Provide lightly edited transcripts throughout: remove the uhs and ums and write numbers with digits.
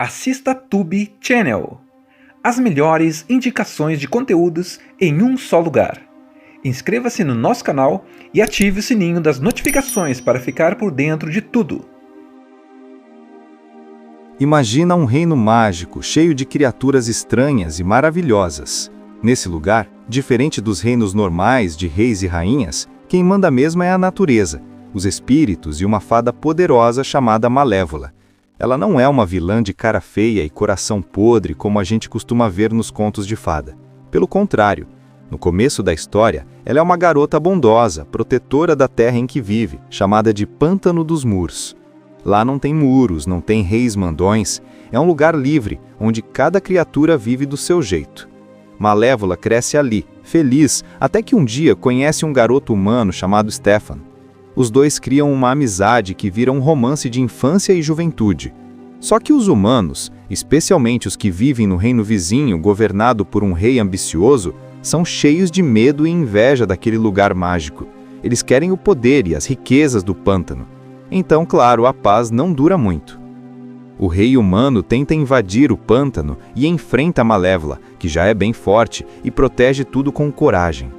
assista Tube Channel. As melhores indicações de conteúdos em um só lugar. Inscreva-se no nosso canal e ative o sininho das notificações para ficar por dentro de tudo. Imagina um reino mágico, cheio de criaturas estranhas e maravilhosas. Nesse lugar, diferente dos reinos normais de reis e rainhas, quem manda mesmo é a natureza, os espíritos e uma fada poderosa chamada Malévola. Ela não é uma vilã de cara feia e coração podre como a gente costuma ver nos contos de fada. Pelo contrário, no começo da história, ela é uma garota bondosa, protetora da terra em que vive, chamada de Pântano dos Muros. Lá não tem muros, não tem reis mandões, é um lugar livre, onde cada criatura vive do seu jeito. Malévola cresce ali, feliz, até que um dia conhece um garoto humano chamado Stefan. Os dois criam uma amizade que vira um romance de infância e juventude. Só que os humanos, especialmente os que vivem no reino vizinho governado por um rei ambicioso, são cheios de medo e inveja daquele lugar mágico. Eles querem o poder e as riquezas do pântano. Então, claro, a paz não dura muito. O rei humano tenta invadir o pântano e enfrenta a Malévola, que já é bem forte e protege tudo com coragem.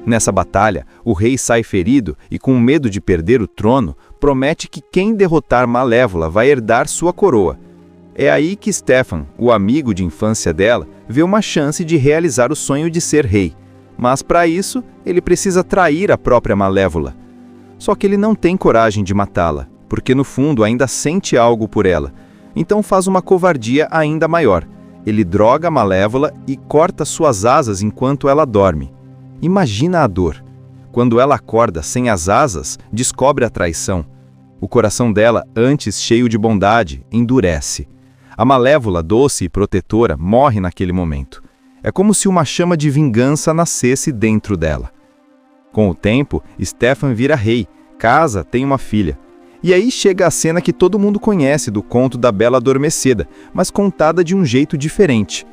Nessa batalha, o rei sai ferido e, com medo de perder o trono, promete que quem derrotar Malévola vai herdar sua coroa. É aí que Stefan, o amigo de infância dela, vê uma chance de realizar o sonho de ser rei. Mas para isso, ele precisa trair a própria Malévola. Só que ele não tem coragem de matá-la, porque no fundo ainda sente algo por ela. Então faz uma covardia ainda maior. Ele droga a Malévola e corta suas asas enquanto ela dorme. Imagina a dor. Quando ela acorda sem as asas, descobre a traição. O coração dela, antes cheio de bondade, endurece. A Malévola, doce e protetora, morre naquele momento. É como se uma chama de vingança nascesse dentro dela. Com o tempo, Stefan vira rei, casa, tem uma filha. E aí chega a cena que todo mundo conhece do conto da Bela Adormecida, mas contada de um jeito diferente.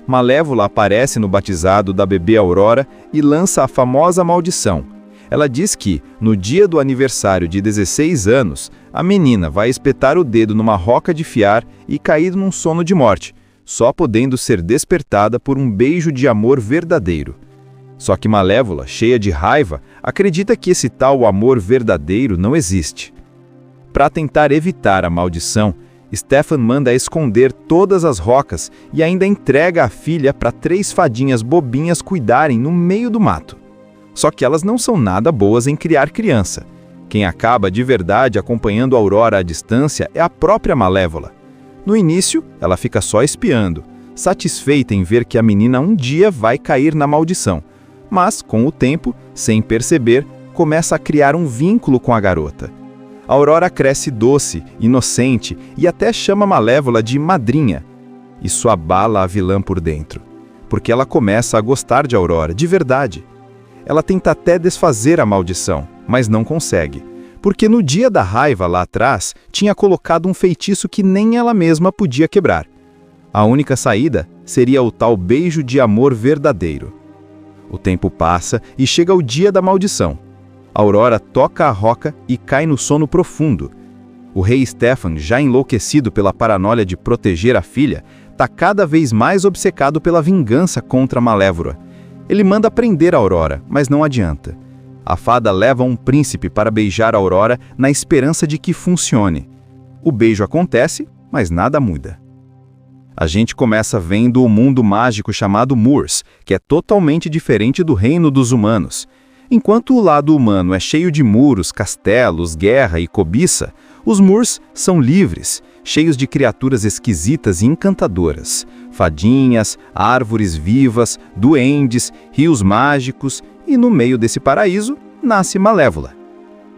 Malévola aparece no batizado da bebê Aurora e lança a famosa maldição. Ela diz que, no dia do aniversário de 16 anos, a menina vai espetar o dedo numa roca de fiar e cair num sono de morte, só podendo ser despertada por um beijo de amor verdadeiro. Só que Malévola, cheia de raiva, acredita que esse tal amor verdadeiro não existe. Para tentar evitar a maldição, Stefan manda esconder todas as rocas e ainda entrega a filha para 3 fadinhas bobinhas cuidarem no meio do mato. Só que elas não são nada boas em criar criança. Quem acaba de verdade acompanhando a Aurora à distância é a própria Malévola. No início, ela fica só espiando, satisfeita em ver que a menina um dia vai cair na maldição. Mas, com o tempo, sem perceber, começa a criar um vínculo com a garota. A Aurora cresce doce, inocente e até chama Malévola de madrinha. Isso abala a vilã por dentro, porque ela começa a gostar de Aurora, de verdade. Ela tenta até desfazer a maldição, mas não consegue, porque no dia da raiva lá atrás, tinha colocado um feitiço que nem ela mesma podia quebrar. A única saída seria o tal beijo de amor verdadeiro. O tempo passa e chega o dia da maldição. Aurora toca a roca e cai no sono profundo. O rei Stefan, já enlouquecido pela paranoia de proteger a filha, está cada vez mais obcecado pela vingança contra Malévola. Ele manda prender a Aurora, mas não adianta. A fada leva um príncipe para beijar a Aurora na esperança de que funcione. O beijo acontece, mas nada muda. A gente começa vendo o mundo mágico chamado Moors, que é totalmente diferente do reino dos humanos. Enquanto o lado humano é cheio de muros, castelos, guerra e cobiça, os Moors são livres, cheios de criaturas esquisitas e encantadoras. Fadinhas, árvores vivas, duendes, rios mágicos e no meio desse paraíso nasce Malévola.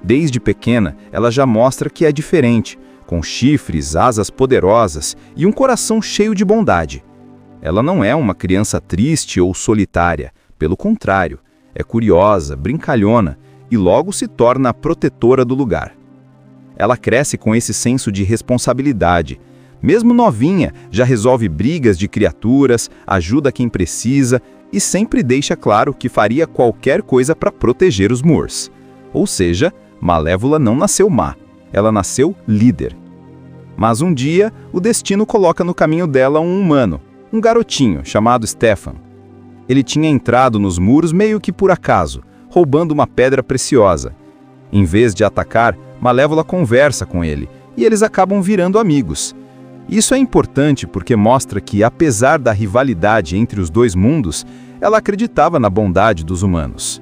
Desde pequena, ela já mostra que é diferente, com chifres, asas poderosas e um coração cheio de bondade. Ela não é uma criança triste ou solitária, pelo contrário, é curiosa, brincalhona e logo se torna a protetora do lugar. Ela cresce com esse senso de responsabilidade. Mesmo novinha, já resolve brigas de criaturas, ajuda quem precisa e sempre deixa claro que faria qualquer coisa para proteger os Moors. Ou seja, Malévola não nasceu má, ela nasceu líder. Mas um dia, o destino coloca no caminho dela um humano, um garotinho chamado Stefan. Ele tinha entrado nos muros meio que por acaso, roubando uma pedra preciosa. Em vez de atacar, Malévola conversa com ele, e eles acabam virando amigos. Isso é importante porque mostra que, apesar da rivalidade entre os dois mundos, ela acreditava na bondade dos humanos.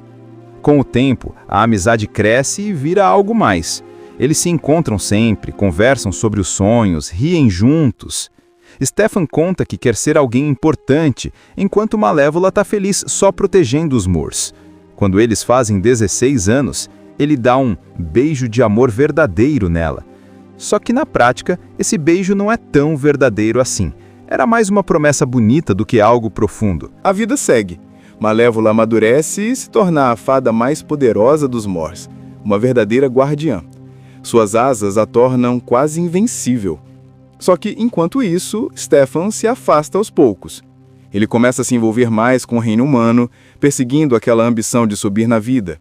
Com o tempo, a amizade cresce e vira algo mais. Eles se encontram sempre, conversam sobre os sonhos, riem juntos. Stefan conta que quer ser alguém importante, enquanto Malévola está feliz só protegendo os Moors. Quando eles fazem 16 anos, ele dá um beijo de amor verdadeiro nela. Só que na prática, esse beijo não é tão verdadeiro assim. Era mais uma promessa bonita do que algo profundo. A vida segue. Malévola amadurece e se torna a fada mais poderosa dos Moors, uma verdadeira guardiã. Suas asas a tornam quase invencível. Só que, enquanto isso, Stefan se afasta aos poucos. Ele começa a se envolver mais com o reino humano, perseguindo aquela ambição de subir na vida.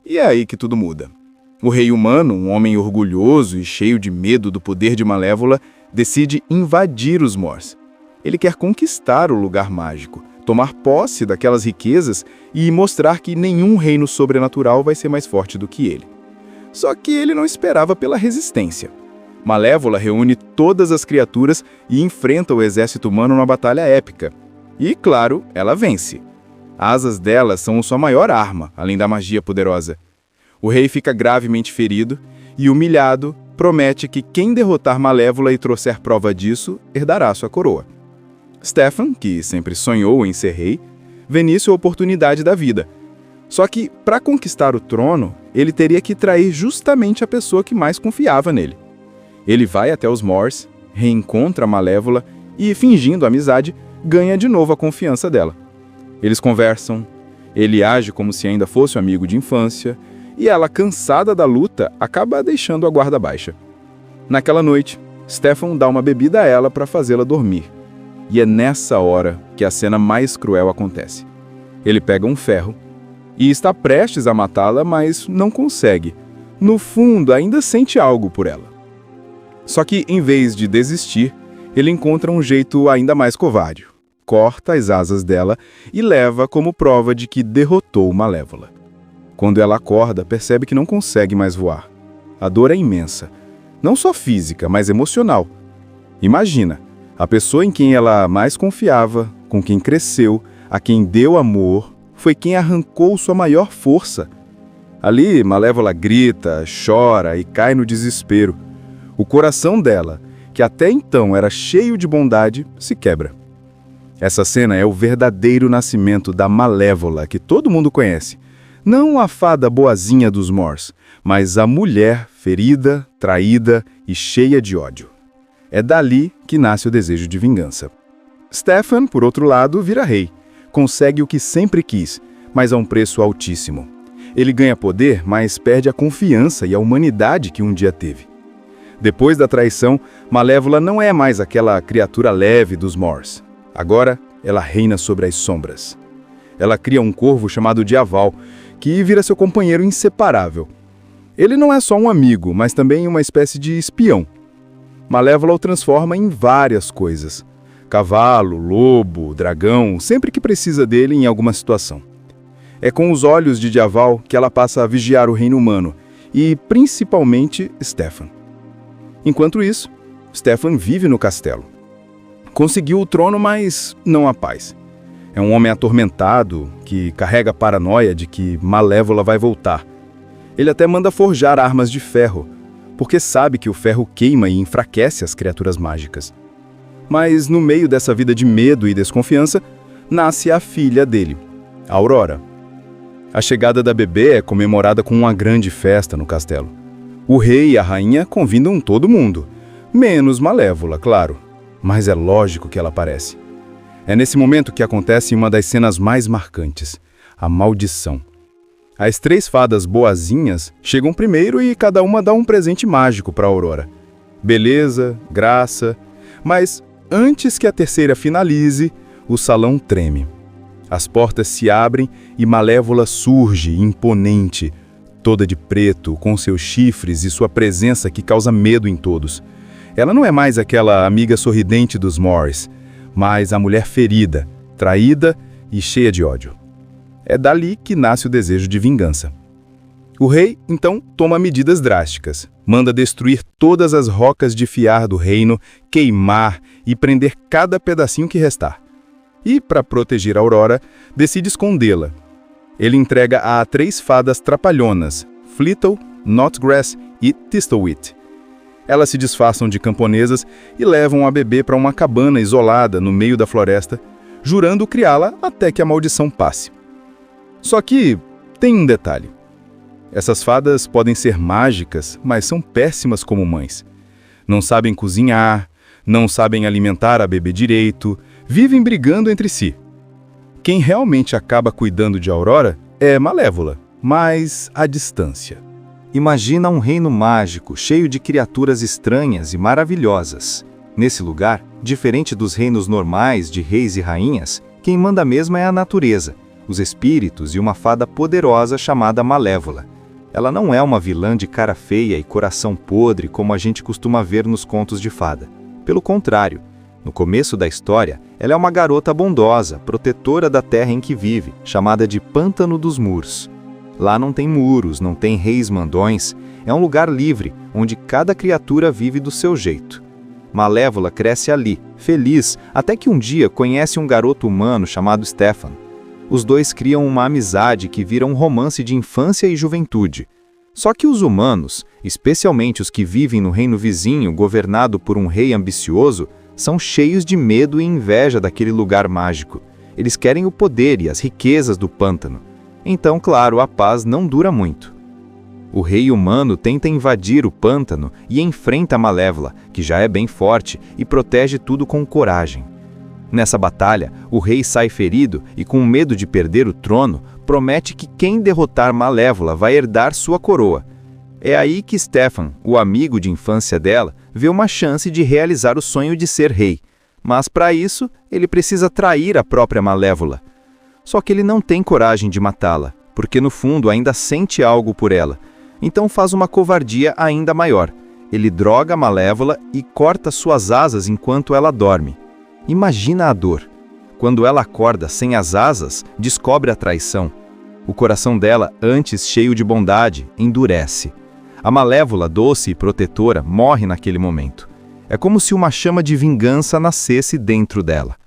E é aí que tudo muda. O rei humano, um homem orgulhoso e cheio de medo do poder de Malévola, decide invadir os Moors. Ele quer conquistar o lugar mágico, tomar posse daquelas riquezas e mostrar que nenhum reino sobrenatural vai ser mais forte do que ele. Só que ele não esperava pela resistência. Malévola reúne todas as criaturas e enfrenta o exército humano numa batalha épica. E, claro, ela vence. As asas dela são sua maior arma, além da magia poderosa. O rei fica gravemente ferido e, humilhado, promete que quem derrotar Malévola e trouxer prova disso, herdará sua coroa. Stefan, que sempre sonhou em ser rei, vê nisso a oportunidade da vida. Só que, para conquistar o trono, ele teria que trair justamente a pessoa que mais confiava nele. Ele vai até os Moors, reencontra a Malévola e, fingindo amizade, ganha de novo a confiança dela. Eles conversam, ele age como se ainda fosse um amigo de infância, e ela, cansada da luta, acaba deixando a guarda baixa. Naquela noite, Stefan dá uma bebida a ela para fazê-la dormir. E é nessa hora que a cena mais cruel acontece. Ele pega um ferro e está prestes a matá-la, mas não consegue. No fundo, ainda sente algo por ela. Só que, em vez de desistir, ele encontra um jeito ainda mais covarde. Corta as asas dela e leva como prova de que derrotou Malévola. Quando ela acorda, percebe que não consegue mais voar. A dor é imensa, não só física, mas emocional. Imagina, a pessoa em quem ela mais confiava, com quem cresceu, a quem deu amor, foi quem arrancou sua maior força. Ali, Malévola grita, chora e cai no desespero. O coração dela, que até então era cheio de bondade, se quebra. Essa cena é o verdadeiro nascimento da Malévola que todo mundo conhece. Não a fada boazinha dos Moors, mas a mulher ferida, traída e cheia de ódio. É dali que nasce o desejo de vingança. Stefan, por outro lado, vira rei. Consegue o que sempre quis, mas a um preço altíssimo. Ele ganha poder, mas perde a confiança e a humanidade que um dia teve. Depois da traição, Malévola não é mais aquela criatura leve dos Moors. Agora, ela reina sobre as sombras. Ela cria um corvo chamado Diaval, que vira seu companheiro inseparável. Ele não é só um amigo, mas também uma espécie de espião. Malévola o transforma em várias coisas. Cavalo, lobo, dragão, sempre que precisa dele em alguma situação. É com os olhos de Diaval que ela passa a vigiar o reino humano, e principalmente Stefan. Enquanto isso, Stefan vive no castelo. Conseguiu o trono, mas não a paz. É um homem atormentado, que carrega a paranoia de que Malévola vai voltar. Ele até manda forjar armas de ferro, porque sabe que o ferro queima e enfraquece as criaturas mágicas. Mas no meio dessa vida de medo e desconfiança, nasce a filha dele, a Aurora. A chegada da bebê é comemorada com uma grande festa no castelo. O rei e a rainha convidam todo mundo, menos Malévola, claro, mas é lógico que ela aparece. É nesse momento que acontece uma das cenas mais marcantes, a maldição. As 3 fadas boazinhas chegam primeiro e cada uma dá um presente mágico para Aurora. Beleza, graça, mas antes que a terceira finalize, o salão treme. As portas se abrem e Malévola surge, imponente, toda de preto, com seus chifres e sua presença que causa medo em todos. Ela não é mais aquela amiga sorridente dos Morris, mas a mulher ferida, traída e cheia de ódio. É dali que nasce o desejo de vingança. O rei, então, toma medidas drásticas. Manda destruir todas as rocas de fiar do reino, queimar e prender cada pedacinho que restar. E, para proteger Aurora, decide escondê-la. Ele entrega a 3 fadas trapalhonas, Flittle, Knotgrass e Thistlewit. Elas se disfarçam de camponesas e levam a bebê para uma cabana isolada no meio da floresta, jurando criá-la até que a maldição passe. Só que tem um detalhe. Essas fadas podem ser mágicas, mas são péssimas como mães. Não sabem cozinhar, não sabem alimentar a bebê direito, vivem brigando entre si. Quem realmente acaba cuidando de Aurora é Malévola, mas à distância. Imagina um reino mágico, cheio de criaturas estranhas e maravilhosas. Nesse lugar, diferente dos reinos normais de reis e rainhas, quem manda mesmo é a natureza, os espíritos e uma fada poderosa chamada Malévola. Ela não é uma vilã de cara feia e coração podre como a gente costuma ver nos contos de fada. Pelo contrário, no começo da história, ela é uma garota bondosa, protetora da terra em que vive, chamada de Pântano dos Muros. Lá não tem muros, não tem reis mandões, é um lugar livre, onde cada criatura vive do seu jeito. Malévola cresce ali, feliz, até que um dia conhece um garoto humano chamado Stefan. Os dois criam uma amizade que vira um romance de infância e juventude. Só que os humanos, especialmente os que vivem no reino vizinho governado por um rei ambicioso, são cheios de medo e inveja daquele lugar mágico. Eles querem o poder e as riquezas do pântano. Então, claro, a paz não dura muito. O rei humano tenta invadir o pântano e enfrenta a Malévola, que já é bem forte e protege tudo com coragem. Nessa batalha, o rei sai ferido e, com medo de perder o trono, promete que quem derrotar Malévola vai herdar sua coroa. É aí que Stefan, o amigo de infância dela, vê uma chance de realizar o sonho de ser rei. Mas, para isso, ele precisa trair a própria Malévola. Só que ele não tem coragem de matá-la, porque no fundo ainda sente algo por ela. Então faz uma covardia ainda maior. Ele droga a Malévola e corta suas asas enquanto ela dorme. Imagina a dor. Quando ela acorda sem as asas, descobre a traição. O coração dela, antes cheio de bondade, endurece. A Malévola, doce e protetora, morre naquele momento. É como se uma chama de vingança nascesse dentro dela.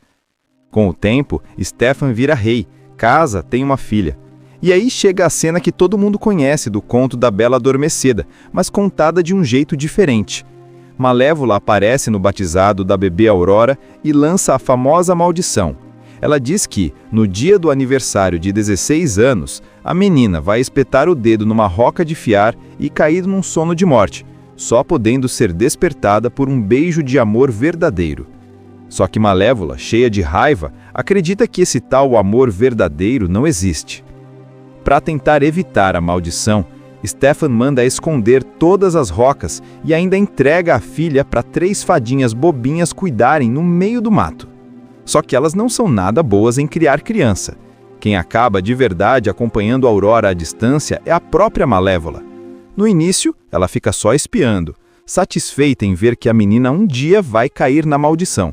Com o tempo, Stefan vira rei, casa, tem uma filha. E aí chega a cena que todo mundo conhece do conto da Bela Adormecida, mas contada de um jeito diferente. Malévola aparece no batizado da bebê Aurora e lança a famosa maldição. Ela diz que, no dia do aniversário de 16 anos, a menina vai espetar o dedo numa roca de fiar e cair num sono de morte, só podendo ser despertada por um beijo de amor verdadeiro. Só que Malévola, cheia de raiva, acredita que esse tal amor verdadeiro não existe. Para tentar evitar a maldição, Stefan manda esconder todas as rocas e ainda entrega a filha para 3 fadinhas bobinhas cuidarem no meio do mato. Só que elas não são nada boas em criar criança. Quem acaba de verdade acompanhando a Aurora à distância é a própria Malévola. No início, ela fica só espiando, satisfeita em ver que a menina um dia vai cair na maldição.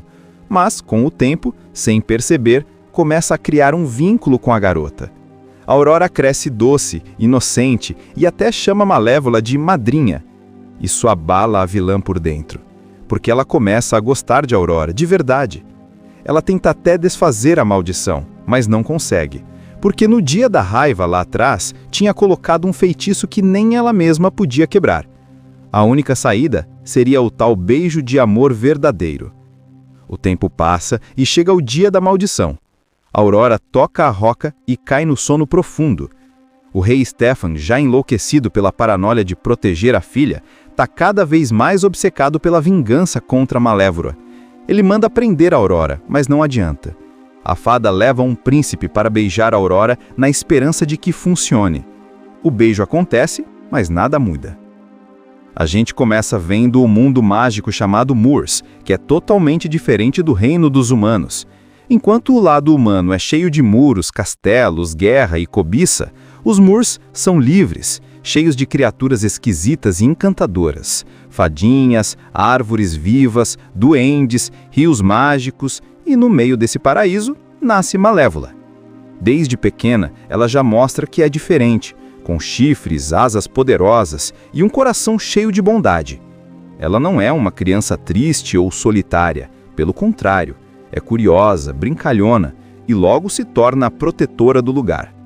Mas, com o tempo, sem perceber, começa a criar um vínculo com a garota. A Aurora cresce doce, inocente e até chama Malévola de madrinha. Isso abala a vilã por dentro, porque ela começa a gostar de Aurora, de verdade. Ela tenta até desfazer a maldição, mas não consegue, porque no dia da raiva lá atrás, tinha colocado um feitiço que nem ela mesma podia quebrar. A única saída seria o tal beijo de amor verdadeiro. O tempo passa e chega o dia da maldição. Aurora toca a roca e cai no sono profundo. O rei Stefan, já enlouquecido pela paranoia de proteger a filha, está cada vez mais obcecado pela vingança contra Malévola. Ele manda prender a Aurora, mas não adianta. A fada leva um príncipe para beijar a Aurora na esperança de que funcione. O beijo acontece, mas nada muda. A gente começa vendo o mundo mágico chamado Moors, que é totalmente diferente do reino dos humanos. Enquanto o lado humano é cheio de muros, castelos, guerra e cobiça, os Moors são livres, cheios de criaturas esquisitas e encantadoras, fadinhas, árvores vivas, duendes, rios mágicos, e no meio desse paraíso nasce Malévola. Desde pequena, ela já mostra que é diferente, com chifres, asas poderosas e um coração cheio de bondade. Ela não é uma criança triste ou solitária, pelo contrário, é curiosa, brincalhona e logo se torna a protetora do lugar.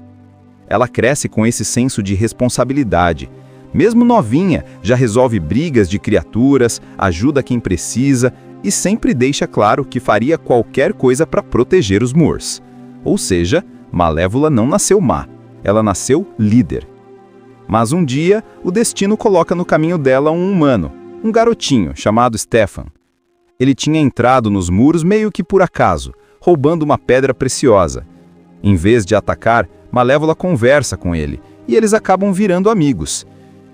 Ela cresce com esse senso de responsabilidade. Mesmo novinha, já resolve brigas de criaturas, ajuda quem precisa e sempre deixa claro que faria qualquer coisa para proteger os Moors. Ou seja, Malévola não nasceu má, ela nasceu líder. Mas um dia, o destino coloca no caminho dela um humano, um garotinho chamado Stefan. Ele tinha entrado nos muros meio que por acaso, roubando uma pedra preciosa. Em vez de atacar, Malévola conversa com ele, e eles acabam virando amigos.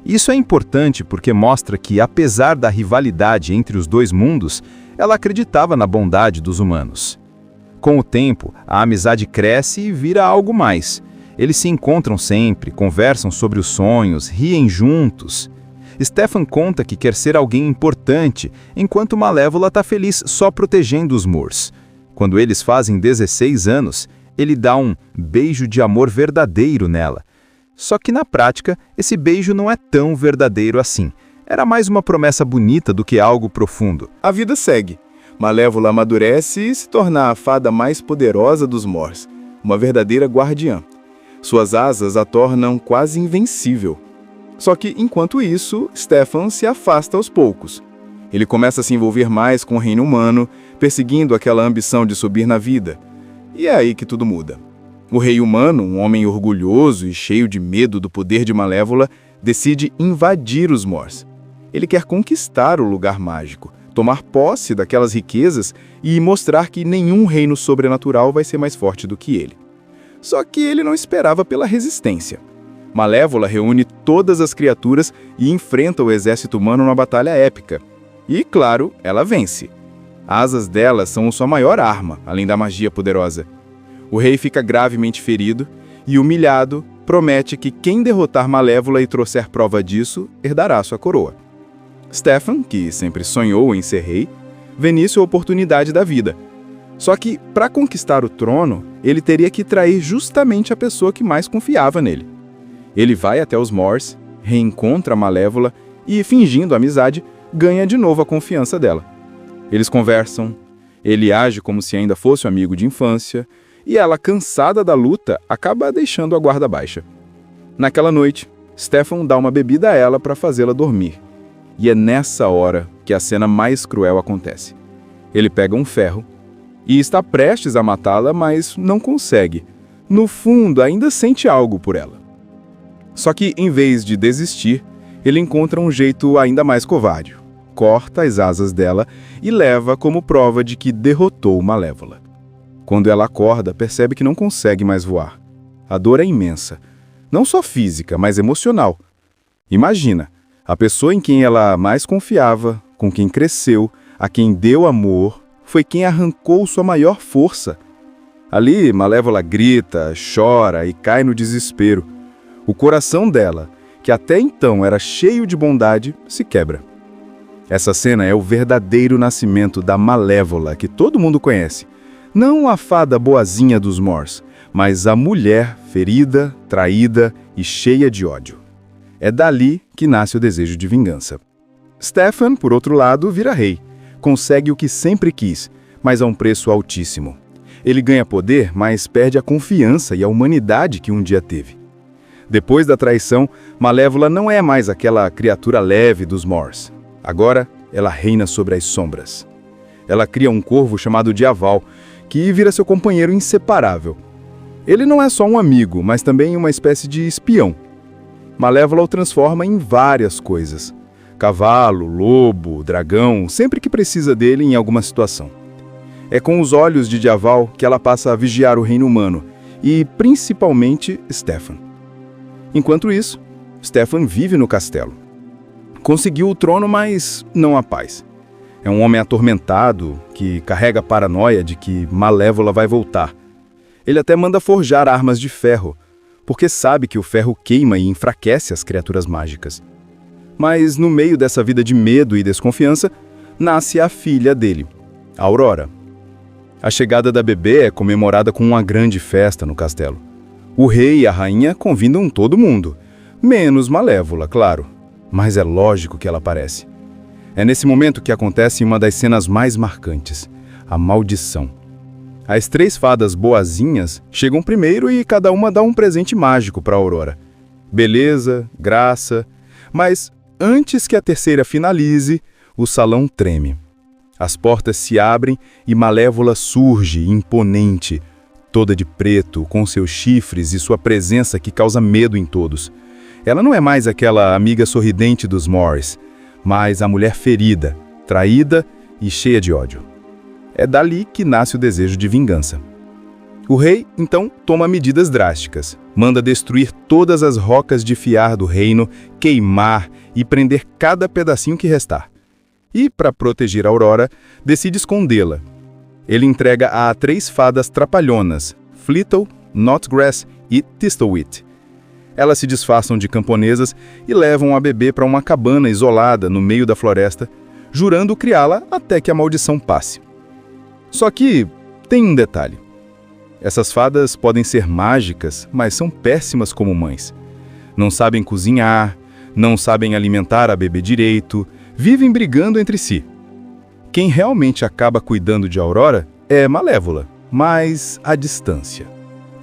Isso é importante porque mostra que, apesar da rivalidade entre os dois mundos, ela acreditava na bondade dos humanos. Com o tempo, a amizade cresce e vira algo mais. Eles se encontram sempre, conversam sobre os sonhos, riem juntos. Stefan conta que quer ser alguém importante, enquanto Malévola está feliz só protegendo os Moors. Quando eles fazem 16 anos, ele dá um beijo de amor verdadeiro nela. Só que na prática, esse beijo não é tão verdadeiro assim. Era mais uma promessa bonita do que algo profundo. A vida segue. Malévola amadurece e se torna a fada mais poderosa dos Moors, uma verdadeira guardiã. Suas asas a tornam quase invencível. Só que, enquanto isso, Stefan se afasta aos poucos. Ele começa a se envolver mais com o reino humano, perseguindo aquela ambição de subir na vida. E é aí que tudo muda. O rei humano, um homem orgulhoso e cheio de medo do poder de Malévola, decide invadir os Moors. Ele quer conquistar o lugar mágico, tomar posse daquelas riquezas e mostrar que nenhum reino sobrenatural vai ser mais forte do que ele. Só que ele não esperava pela resistência. Malévola reúne todas as criaturas e enfrenta o exército humano numa batalha épica. E, claro, ela vence. As asas dela são sua maior arma, além da magia poderosa. O rei fica gravemente ferido e, humilhado, promete que quem derrotar Malévola e trouxer prova disso, herdará sua coroa. Stefan, que sempre sonhou em ser rei, vê nisso a oportunidade da vida. Só que, para conquistar o trono, ele teria que trair justamente a pessoa que mais confiava nele. Ele vai até os Moors, reencontra Malévola e, fingindo amizade, ganha de novo a confiança dela. Eles conversam, ele age como se ainda fosse um amigo de infância, e ela, cansada da luta, acaba deixando a guarda baixa. Naquela noite, Stefan dá uma bebida a ela para fazê-la dormir. E é nessa hora que a cena mais cruel acontece. Ele pega um ferro e está prestes a matá-la, mas não consegue. No fundo, ainda sente algo por ela. Só que, em vez de desistir, ele encontra um jeito ainda mais covarde. Corta as asas dela e leva como prova de que derrotou Malévola. Quando ela acorda, percebe que não consegue mais voar. A dor é imensa. Não só física, mas emocional. Imagina, a pessoa em quem ela mais confiava, com quem cresceu, a quem deu amor, foi quem arrancou sua maior força. Ali, Malévola grita, chora e cai no desespero. O coração dela, que até então era cheio de bondade, se quebra. Essa cena é o verdadeiro nascimento da Malévola que todo mundo conhece. Não a fada boazinha dos Moors, mas a mulher ferida, traída e cheia de ódio. É dali que nasce o desejo de vingança. Stefan, por outro lado, vira rei. Consegue o que sempre quis, mas a um preço altíssimo. Ele ganha poder, mas perde a confiança e a humanidade que um dia teve. Depois da traição, Malévola não é mais aquela criatura leve dos Moors. Agora, ela reina sobre as sombras. Ela cria um corvo chamado Diaval, que vira seu companheiro inseparável. Ele não é só um amigo, mas também uma espécie de espião. Malévola o transforma em várias coisas. Cavalo, lobo, dragão, sempre que precisa dele em alguma situação. É com os olhos de Diaval que ela passa a vigiar o reino humano, e principalmente Stefan. Enquanto isso, Stefan vive no castelo. Conseguiu o trono, mas não a paz. É um homem atormentado, que carrega a paranoia de que Malévola vai voltar. Ele até manda forjar armas de ferro. porque sabe que o ferro queima e enfraquece as criaturas mágicas. Mas no meio dessa vida de medo e desconfiança, nasce a filha dele, a Aurora. A chegada da bebê é comemorada com uma grande festa no castelo. O rei e a rainha convidam todo mundo, menos Malévola, claro, mas é lógico que ela aparece. É nesse momento que acontece uma das cenas mais marcantes, a maldição. As 3 fadas boazinhas chegam primeiro e cada uma dá um presente mágico para Aurora. Beleza, graça, mas antes que a terceira finalize, o salão treme. As portas se abrem e Malévola surge, imponente, toda de preto, com seus chifres e sua presença que causa medo em todos. Ela não é mais aquela amiga sorridente dos Morris, mas a mulher ferida, traída e cheia de ódio. É dali que nasce o desejo de vingança. O rei, então, toma medidas drásticas. Manda destruir todas as rocas de fiar do reino, queimar e prender cada pedacinho que restar. E, para proteger a Aurora, decide escondê-la. Ele entrega a 3 fadas trapalhonas, Flittle, Knotgrass e Thistlewit. Elas se disfarçam de camponesas e levam a bebê para uma cabana isolada no meio da floresta, jurando criá-la até que a maldição passe. Só que tem um detalhe. Essas fadas podem ser mágicas, mas são péssimas como mães. Não sabem cozinhar, não sabem alimentar a bebê direito, vivem brigando entre si. Quem realmente acaba cuidando de Aurora é Malévola, mas à distância.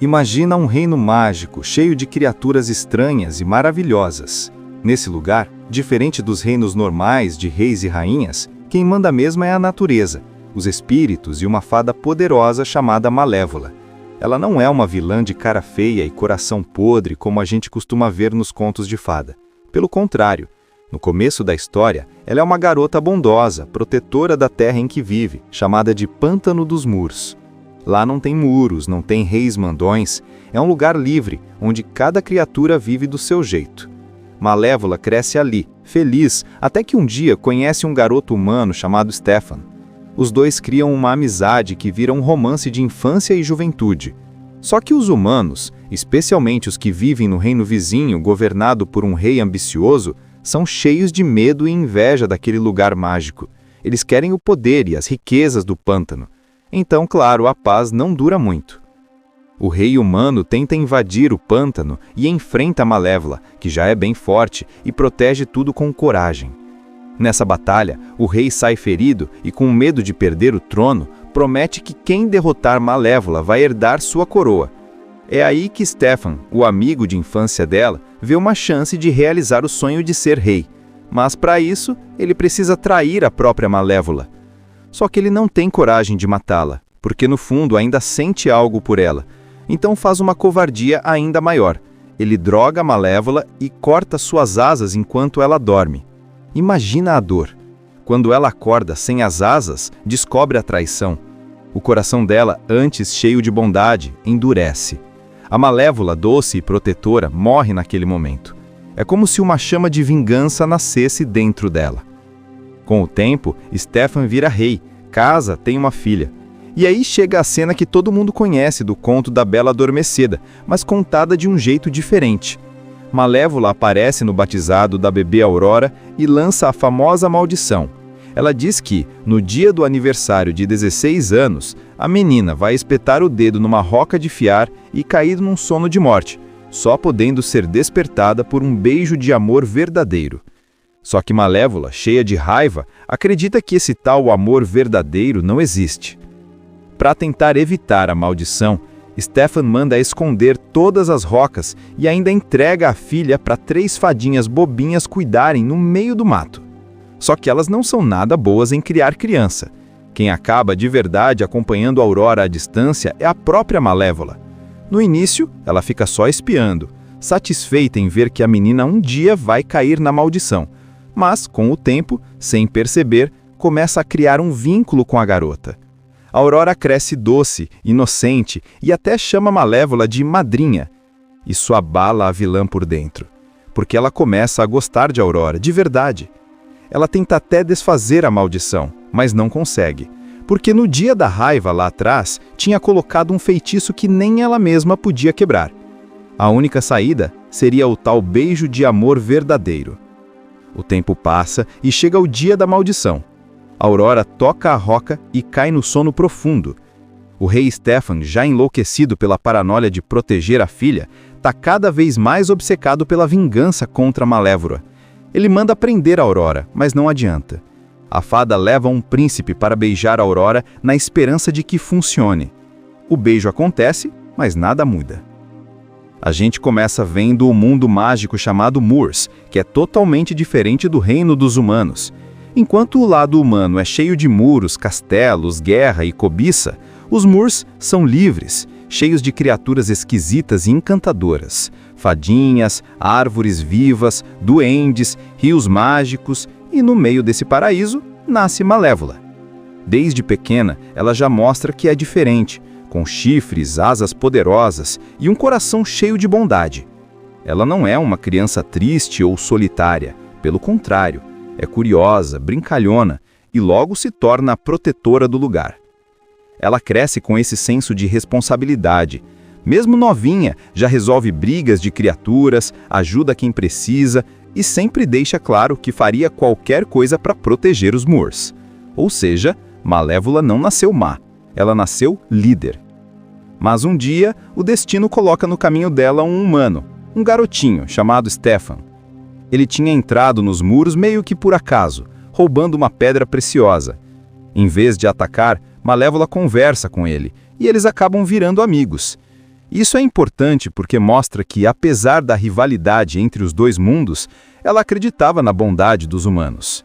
Imagina um reino mágico, cheio de criaturas estranhas e maravilhosas. Nesse lugar, diferente dos reinos normais de reis e rainhas, quem manda mesmo é a natureza, os espíritos e uma fada poderosa chamada Malévola. Ela não é uma vilã de cara feia e coração podre como a gente costuma ver nos contos de fada. Pelo contrário, no começo da história, ela é uma garota bondosa, protetora da terra em que vive, chamada de Pântano dos Muros. Lá não tem muros, não tem reis mandões, é um lugar livre, onde cada criatura vive do seu jeito. Malévola cresce ali, feliz, até que um dia conhece um garoto humano chamado Stefan. Os dois criam uma amizade que vira um romance de infância e juventude. Só que os humanos, especialmente os que vivem no reino vizinho governado por um rei ambicioso, são cheios de medo e inveja daquele lugar mágico. Eles querem o poder e as riquezas do pântano. Então, claro, a paz não dura muito. O rei humano tenta invadir o pântano e enfrenta a Malévola, que já é bem forte e protege tudo com coragem. Nessa batalha, o rei sai ferido e, com medo de perder o trono, promete que quem derrotar Malévola vai herdar sua coroa. É aí que Stefan, o amigo de infância dela, vê uma chance de realizar o sonho de ser rei. Mas para isso, ele precisa trair a própria Malévola. Só que ele não tem coragem de matá-la, porque no fundo ainda sente algo por ela. Então faz uma covardia ainda maior. Ele droga a Malévola e corta suas asas enquanto ela dorme. Imagina a dor. Quando ela acorda sem as asas, descobre a traição. O coração dela, antes cheio de bondade, endurece. A Malévola, doce e protetora, morre naquele momento. É como se uma chama de vingança nascesse dentro dela. Com o tempo, Stefan vira rei, casa, tem uma filha. E aí chega a cena que todo mundo conhece do conto da Bela Adormecida, mas contada de um jeito diferente. Malévola aparece no batizado da bebê Aurora e lança a famosa maldição. Ela diz que, no dia do aniversário de 16 anos, a menina vai espetar o dedo numa roca de fiar e cair num sono de morte, só podendo ser despertada por um beijo de amor verdadeiro. Só que Malévola, cheia de raiva, acredita que esse tal amor verdadeiro não existe. Para tentar evitar a maldição, Stefan manda esconder todas as rocas e ainda entrega a filha para 3 fadinhas bobinhas cuidarem no meio do mato. Só que elas não são nada boas em criar criança. Quem acaba de verdade acompanhando a Aurora à distância é a própria Malévola. No início, ela fica só espiando, satisfeita em ver que a menina um dia vai cair na maldição. Mas, com o tempo, sem perceber, começa a criar um vínculo com a garota. A Aurora cresce doce, inocente e até chama Malévola de madrinha. Isso abala a vilã por dentro, porque ela começa a gostar de Aurora, de verdade. Ela tenta até desfazer a maldição, mas não consegue, porque no dia da raiva lá atrás, tinha colocado um feitiço que nem ela mesma podia quebrar. A única saída seria o tal beijo de amor verdadeiro. O tempo passa e chega o dia da maldição. Aurora toca a roca e cai no sono profundo. O rei Stefan, já enlouquecido pela paranoia de proteger a filha, está cada vez mais obcecado pela vingança contra Malévola. Ele manda prender a Aurora, mas não adianta. A fada leva um príncipe para beijar a Aurora na esperança de que funcione. O beijo acontece, mas nada muda. A gente começa vendo o mundo mágico chamado Moors, que é totalmente diferente do reino dos humanos. Enquanto o lado humano é cheio de muros, castelos, guerra e cobiça, os Moors são livres, cheios de criaturas esquisitas e encantadoras. Fadinhas, árvores vivas, duendes, rios mágicos, e no meio desse paraíso nasce Malévola. Desde pequena, ela já mostra que é diferente, com chifres, asas poderosas e um coração cheio de bondade. Ela não é uma criança triste ou solitária, pelo contrário, é curiosa, brincalhona e logo se torna a protetora do lugar. Ela cresce com esse senso de responsabilidade. Mesmo novinha, já resolve brigas de criaturas, ajuda quem precisa e sempre deixa claro que faria qualquer coisa para proteger os Moors. Ou seja, Malévola não nasceu má, ela nasceu líder. Mas um dia, o destino coloca no caminho dela um humano, um garotinho chamado Stefan. Ele tinha entrado nos muros meio que por acaso, roubando uma pedra preciosa. Em vez de atacar, Malévola conversa com ele, e eles acabam virando amigos. Isso é importante porque mostra que, apesar da rivalidade entre os dois mundos, ela acreditava na bondade dos humanos.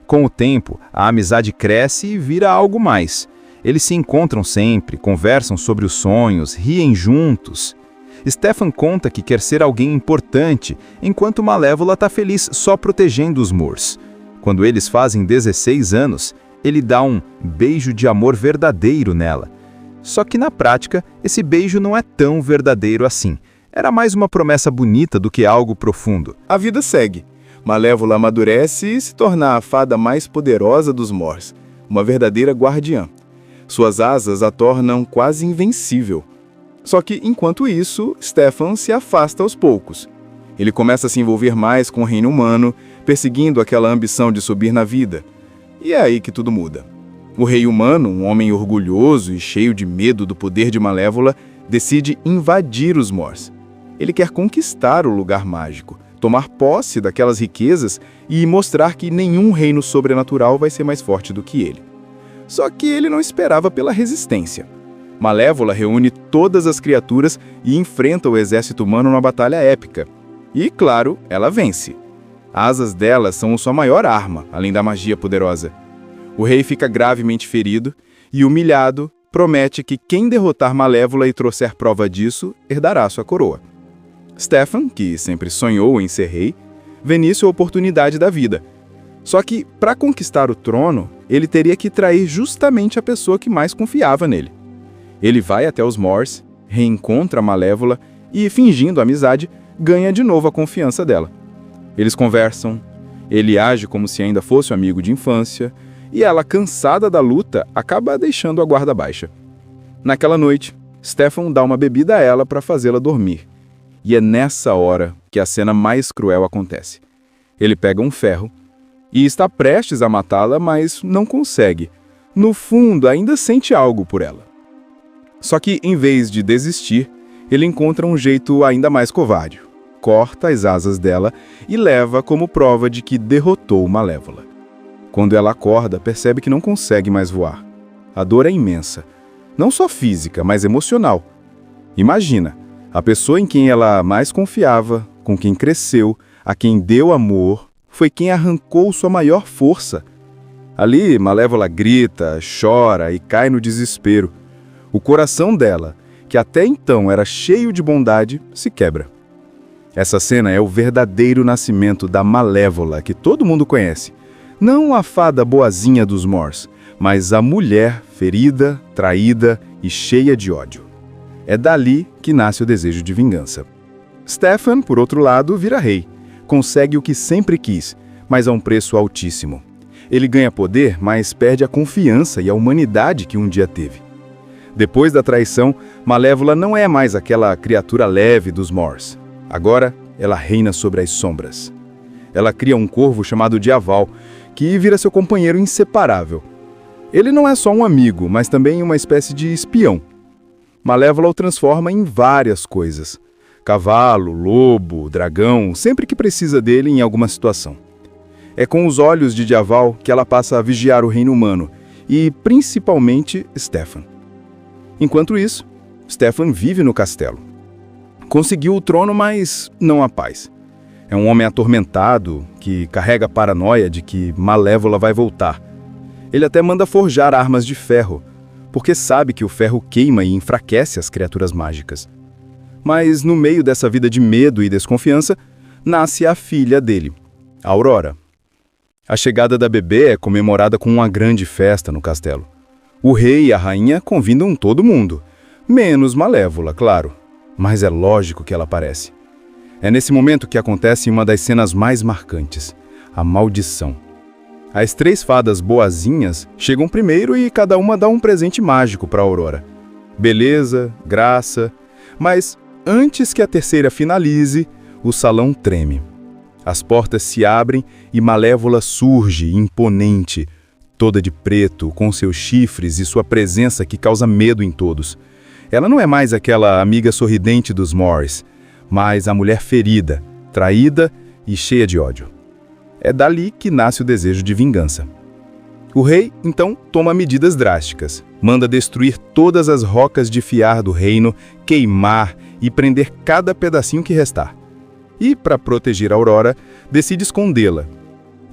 Com o tempo, a amizade cresce e vira algo mais. Eles se encontram sempre, conversam sobre os sonhos, riem juntos. Stefan conta que quer ser alguém importante, enquanto Malévola está feliz só protegendo os Moors. Quando eles fazem 16 anos, ele dá um beijo de amor verdadeiro nela. Só que na prática, esse beijo não é tão verdadeiro assim. Era mais uma promessa bonita do que algo profundo. A vida segue. Malévola amadurece e se torna a fada mais poderosa dos Moors, uma verdadeira guardiã. Suas asas a tornam quase invencível. Só que, enquanto isso, Stefan se afasta aos poucos. Ele começa a se envolver mais com o reino humano, perseguindo aquela ambição de subir na vida. E é aí que tudo muda. O rei humano, um homem orgulhoso e cheio de medo do poder de Malévola, decide invadir os Moors. Ele quer conquistar o lugar mágico, tomar posse daquelas riquezas e mostrar que nenhum reino sobrenatural vai ser mais forte do que ele. Só que ele não esperava pela resistência. Malévola reúne todas as criaturas e enfrenta o exército humano numa batalha épica. E, claro, ela vence. As asas dela são sua maior arma, além da magia poderosa. O rei fica gravemente ferido e, humilhado, promete que quem derrotar Malévola e trouxer prova disso, herdará sua coroa. Stefan, que sempre sonhou em ser rei, vê nisso a oportunidade da vida. Só que, para conquistar o trono, ele teria que trair justamente a pessoa que mais confiava nele. Ele vai até os Moors, reencontra Malévola e, fingindo amizade, ganha de novo a confiança dela. Eles conversam, ele age como se ainda fosse um amigo de infância, e ela, cansada da luta, acaba deixando a guarda baixa. Naquela noite, Stefan dá uma bebida a ela para fazê-la dormir. E é nessa hora que a cena mais cruel acontece. Ele pega um ferro e está prestes a matá-la, mas não consegue. No fundo, ainda sente algo por ela. Só que, em vez de desistir, ele encontra um jeito ainda mais covarde. Corta as asas dela e leva como prova de que derrotou Malévola. Quando ela acorda, percebe que não consegue mais voar. A dor é imensa. Não só física, mas emocional. Imagina, a pessoa em quem ela mais confiava, com quem cresceu, a quem deu amor, foi quem arrancou sua maior força. Ali, Malévola grita, chora e cai no desespero. O coração dela, que até então era cheio de bondade, se quebra. Essa cena é o verdadeiro nascimento da Malévola que todo mundo conhece. Não a fada boazinha dos Moors, mas a mulher ferida, traída e cheia de ódio. É dali que nasce o desejo de vingança. Stefan, por outro lado, vira rei. Consegue o que sempre quis, mas a um preço altíssimo. Ele ganha poder, mas perde a confiança e a humanidade que um dia teve. Depois da traição, Malévola não é mais aquela criatura leve dos Morse. Agora, ela reina sobre as sombras. Ela cria um corvo chamado Diaval, que vira seu companheiro inseparável. Ele não é só um amigo, mas também uma espécie de espião. Malévola o transforma em várias coisas. Cavalo, lobo, dragão, sempre que precisa dele em alguma situação. É com os olhos de Diaval que ela passa a vigiar o reino humano, e principalmente Stefan. Enquanto isso, Stefan vive no castelo. Conseguiu o trono, mas não a paz. É um homem atormentado, que carrega a paranoia de que Malévola vai voltar. Ele até manda forjar armas de ferro, porque sabe que o ferro queima e enfraquece as criaturas mágicas. Mas no meio dessa vida de medo e desconfiança, nasce a filha dele, Aurora. A chegada da bebê é comemorada com uma grande festa no castelo. O rei e a rainha convidam todo mundo, menos Malévola, claro. Mas é lógico que ela aparece. É nesse momento que acontece uma das cenas mais marcantes, a maldição. As 3 fadas boazinhas chegam primeiro e cada uma dá um presente mágico para Aurora. Beleza, graça, mas antes que a terceira finalize, o salão treme. As portas se abrem e Malévola surge, imponente, toda de preto, com seus chifres e sua presença que causa medo em todos. Ela não é mais aquela amiga sorridente dos Morse, mas a mulher ferida, traída e cheia de ódio. É dali que nasce o desejo de vingança. O rei, então, toma medidas drásticas. Manda destruir todas as rocas de fiar do reino, queimar e prender cada pedacinho que restar. E, para proteger Aurora, decide escondê-la.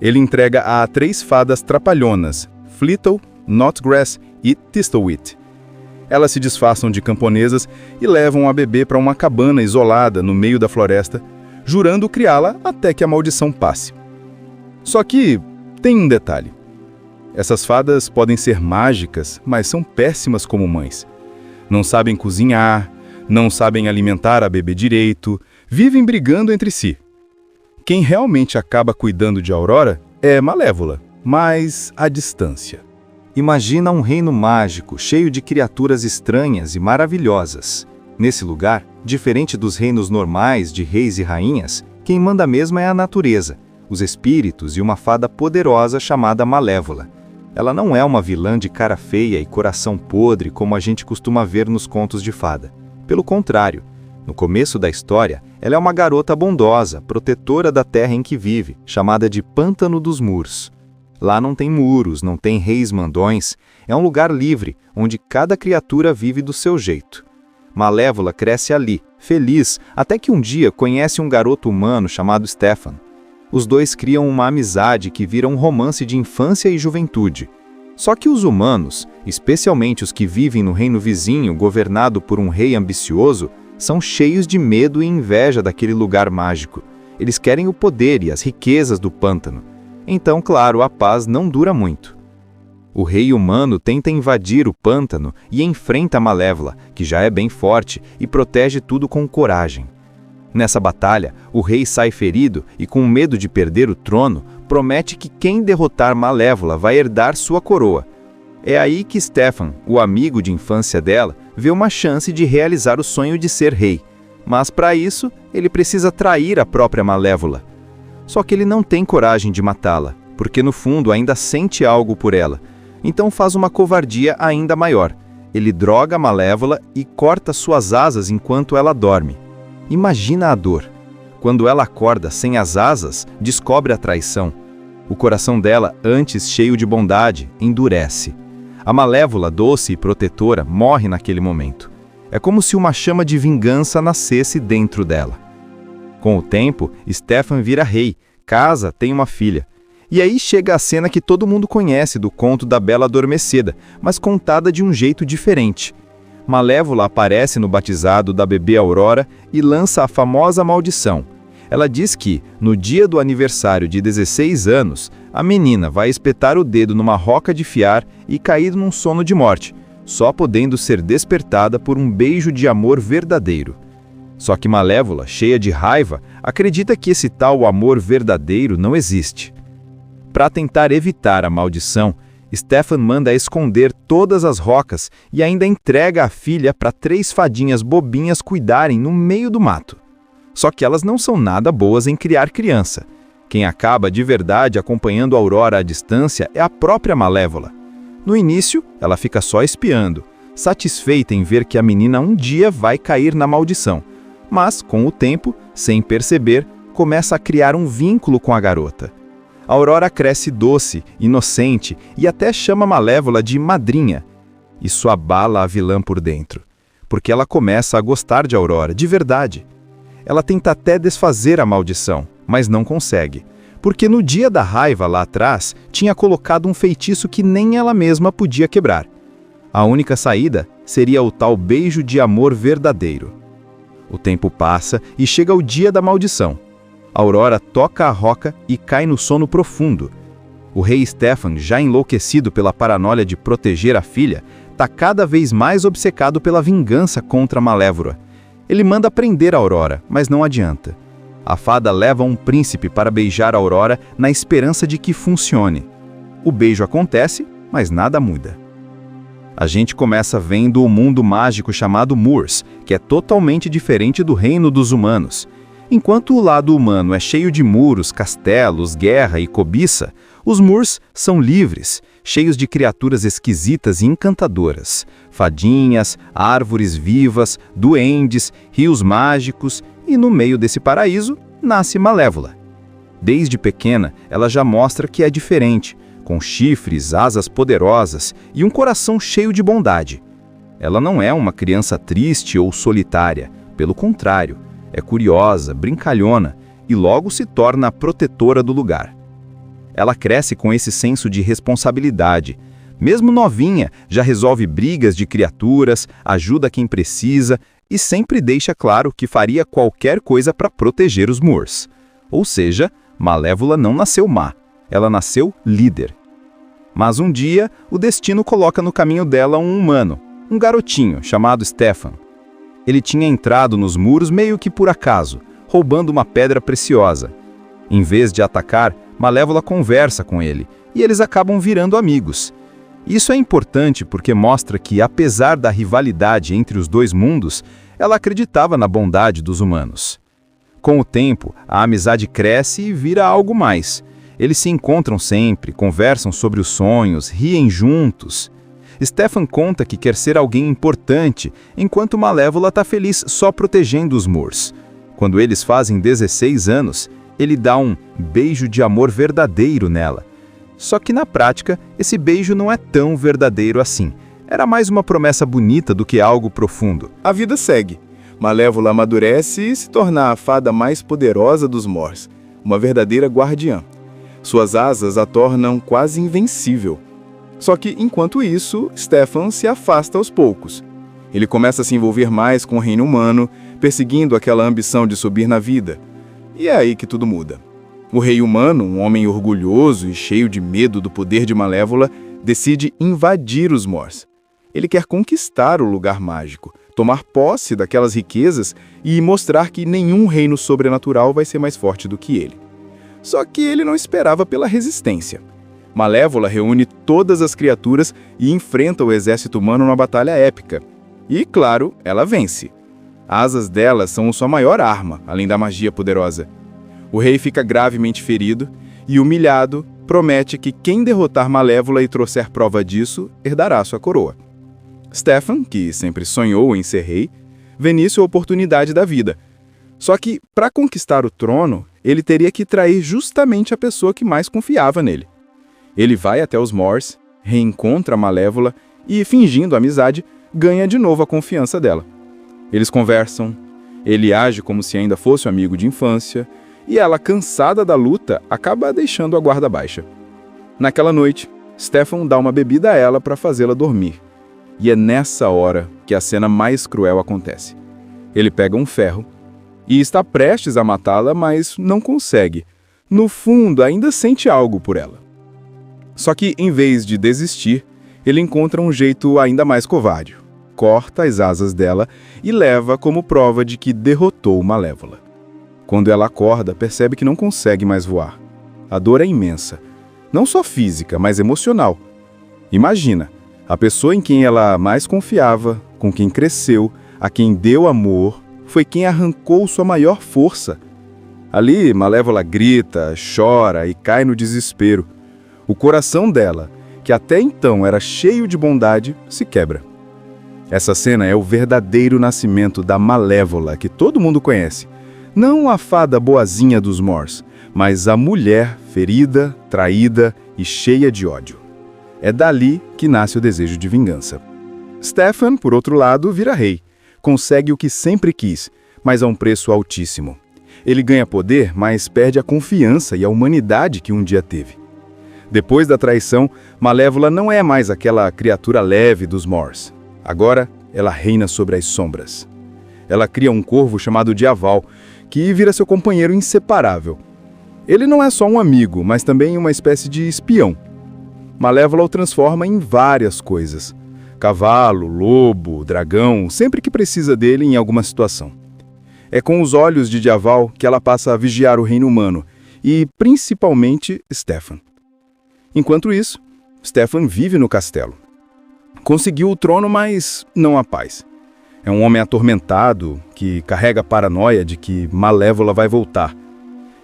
Ele entrega a 3 fadas trapalhonas, Flittle, Knotgrass e Thistlewit. Elas se disfarçam de camponesas e levam a bebê para uma cabana isolada no meio da floresta, jurando criá-la até que a maldição passe. Só que tem um detalhe. Essas fadas podem ser mágicas, mas são péssimas como mães. Não sabem cozinhar, não sabem alimentar a bebê direito, vivem brigando entre si. Quem realmente acaba cuidando de Aurora é Malévola, mas à distância. Imagina um reino mágico, cheio de criaturas estranhas e maravilhosas. Nesse lugar, diferente dos reinos normais de reis e rainhas, quem manda mesmo é a natureza, os espíritos e uma fada poderosa chamada Malévola. Ela não é uma vilã de cara feia e coração podre como a gente costuma ver nos contos de fada. Pelo contrário, no começo da história, ela é uma garota bondosa, protetora da terra em que vive, chamada de Pântano dos Murs. Lá não tem muros, não tem reis mandões, é um lugar livre, onde cada criatura vive do seu jeito. Malévola cresce ali, feliz, até que um dia conhece um garoto humano chamado Stefan. Os dois criam uma amizade que vira um romance de infância e juventude. Só que os humanos, especialmente os que vivem no reino vizinho governado por um rei ambicioso, são cheios de medo e inveja daquele lugar mágico. Eles querem o poder e as riquezas do pântano. Então, claro, a paz não dura muito. O rei humano tenta invadir o pântano e enfrenta a Malévola, que já é bem forte, e protege tudo com coragem. Nessa batalha, o rei sai ferido e, com medo de perder o trono, promete que quem derrotar Malévola vai herdar sua coroa. É aí que Stefan, o amigo de infância dela, vê uma chance de realizar o sonho de ser rei. Mas para isso, ele precisa trair a própria Malévola. Só que ele não tem coragem de matá-la, porque no fundo ainda sente algo por ela. Então faz uma covardia ainda maior. Ele droga a Malévola e corta suas asas enquanto ela dorme. Imagina a dor. Quando ela acorda sem as asas, descobre a traição. O coração dela, antes cheio de bondade, endurece. A Malévola, doce e protetora, morre naquele momento. É como se uma chama de vingança nascesse dentro dela. Com o tempo, Stefan vira rei, casa, tem uma filha. E aí chega a cena que todo mundo conhece do conto da Bela Adormecida, mas contada de um jeito diferente. Malévola aparece no batizado da bebê Aurora e lança a famosa maldição. Ela diz que, no dia do aniversário de 16 anos, a menina vai espetar o dedo numa roca de fiar e cair num sono de morte, só podendo ser despertada por um beijo de amor verdadeiro. Só que Malévola, cheia de raiva, acredita que esse tal amor verdadeiro não existe. Para tentar evitar a maldição, Stefan manda esconder todas as rocas e ainda entrega a filha para 3 fadinhas bobinhas cuidarem no meio do mato. Só que elas não são nada boas em criar criança. Quem acaba de verdade acompanhando Aurora à distância é a própria Malévola. No início, ela fica só espiando, satisfeita em ver que a menina um dia vai cair na maldição. Mas, com o tempo, sem perceber, começa a criar um vínculo com a garota. Aurora cresce doce, inocente e até chama Malévola de madrinha. Isso abala a vilã por dentro, porque ela começa a gostar de Aurora, de verdade. Ela tenta até desfazer a maldição, mas não consegue, porque no dia da raiva lá atrás tinha colocado um feitiço que nem ela mesma podia quebrar. A única saída seria o tal beijo de amor verdadeiro. O tempo passa e chega o dia da maldição. Aurora toca a roca e cai no sono profundo. O rei Stefan, já enlouquecido pela paranoia de proteger a filha, está cada vez mais obcecado pela vingança contra Malévola. Ele manda prender Aurora, mas não adianta. A fada leva um príncipe para beijar Aurora na esperança de que funcione. O beijo acontece, mas nada muda. A gente começa vendo o mundo mágico chamado Moors, que é totalmente diferente do reino dos humanos. Enquanto o lado humano é cheio de muros, castelos, guerra e cobiça, os Moors são livres, cheios de criaturas esquisitas e encantadoras. Fadinhas, árvores vivas, duendes, rios mágicos e no meio desse paraíso nasce Malévola. Desde pequena, ela já mostra que é diferente, com chifres, asas poderosas e um coração cheio de bondade. Ela não é uma criança triste ou solitária, pelo contrário, é curiosa, brincalhona e logo se torna a protetora do lugar. Ela cresce com esse senso de responsabilidade. Mesmo novinha, já resolve brigas de criaturas, ajuda quem precisa e sempre deixa claro que faria qualquer coisa para proteger os Moors. Ou seja, Malévola não nasceu má, ela nasceu líder. Mas um dia, o destino coloca no caminho dela um humano, um garotinho chamado Stefan. Ele tinha entrado nos muros meio que por acaso, roubando uma pedra preciosa. Em vez de atacar, Malévola conversa com ele, e eles acabam virando amigos. Isso é importante porque mostra que, apesar da rivalidade entre os dois mundos, ela acreditava na bondade dos humanos. Com o tempo, a amizade cresce e vira algo mais. Eles se encontram sempre, conversam sobre os sonhos, riem juntos. Stefan conta que quer ser alguém importante, enquanto Malévola está feliz só protegendo os Moors. Quando eles fazem 16 anos, ele dá um beijo de amor verdadeiro nela. Só que na prática, esse beijo não é tão verdadeiro assim. Era mais uma promessa bonita do que algo profundo. A vida segue. Malévola amadurece e se torna a fada mais poderosa dos Moors, uma verdadeira guardiã. Suas asas a tornam quase invencível. Só que, enquanto isso, Stefan se afasta aos poucos. Ele começa a se envolver mais com o reino humano, perseguindo aquela ambição de subir na vida. E é aí que tudo muda. O rei humano, um homem orgulhoso e cheio de medo do poder de Malévola, decide invadir os Moors. Ele quer conquistar o lugar mágico, tomar posse daquelas riquezas e mostrar que nenhum reino sobrenatural vai ser mais forte do que ele. Só que ele não esperava pela resistência. Malévola reúne todas as criaturas e enfrenta o exército humano numa batalha épica. E, claro, ela vence. As asas dela são sua maior arma, além da magia poderosa. O rei fica gravemente ferido e, humilhado, promete que quem derrotar Malévola e trouxer prova disso, herdará sua coroa. Stefan, que sempre sonhou em ser rei, vê nisso a oportunidade da vida. Só que, para conquistar o trono, ele teria que trair justamente a pessoa que mais confiava nele. Ele vai até os Moors, reencontra a Malévola e, fingindo amizade, ganha de novo a confiança dela. Eles conversam, ele age como se ainda fosse um amigo de infância, e ela, cansada da luta, acaba deixando a guarda baixa. Naquela noite, Stefan dá uma bebida a ela para fazê-la dormir. E é nessa hora que a cena mais cruel acontece. Ele pega um ferro e está prestes a matá-la, mas não consegue. No fundo, ainda sente algo por ela. Só que, em vez de desistir, ele encontra um jeito ainda mais covarde. Corta as asas dela e leva como prova de que derrotou Malévola. Quando ela acorda, percebe que não consegue mais voar. A dor é imensa, não só física, mas emocional. Imagina, a pessoa em quem ela mais confiava, com quem cresceu, a quem deu amor, foi quem arrancou sua maior força. Ali, Malévola grita, chora e cai no desespero. O coração dela, que até então era cheio de bondade, se quebra. Essa cena é o verdadeiro nascimento da Malévola que todo mundo conhece. Não a fada boazinha dos Moors, mas a mulher ferida, traída e cheia de ódio. É dali que nasce o desejo de vingança. Stefan, por outro lado, vira rei. Consegue o que sempre quis, mas a um preço altíssimo. Ele ganha poder, mas perde a confiança e a humanidade que um dia teve. Depois da traição, Malévola não é mais aquela criatura leve dos Moors. Agora, ela reina sobre as sombras. Ela cria um corvo chamado Diaval, que vira seu companheiro inseparável. Ele não é só um amigo, mas também uma espécie de espião. Malévola o transforma em várias coisas. Cavalo, lobo, dragão, sempre que precisa dele em alguma situação. É com os olhos de Diaval que ela passa a vigiar o reino humano, e principalmente Stefan. Enquanto isso, Stefan vive no castelo. Conseguiu o trono, mas não a paz. É um homem atormentado, que carrega a paranoia de que Malévola vai voltar.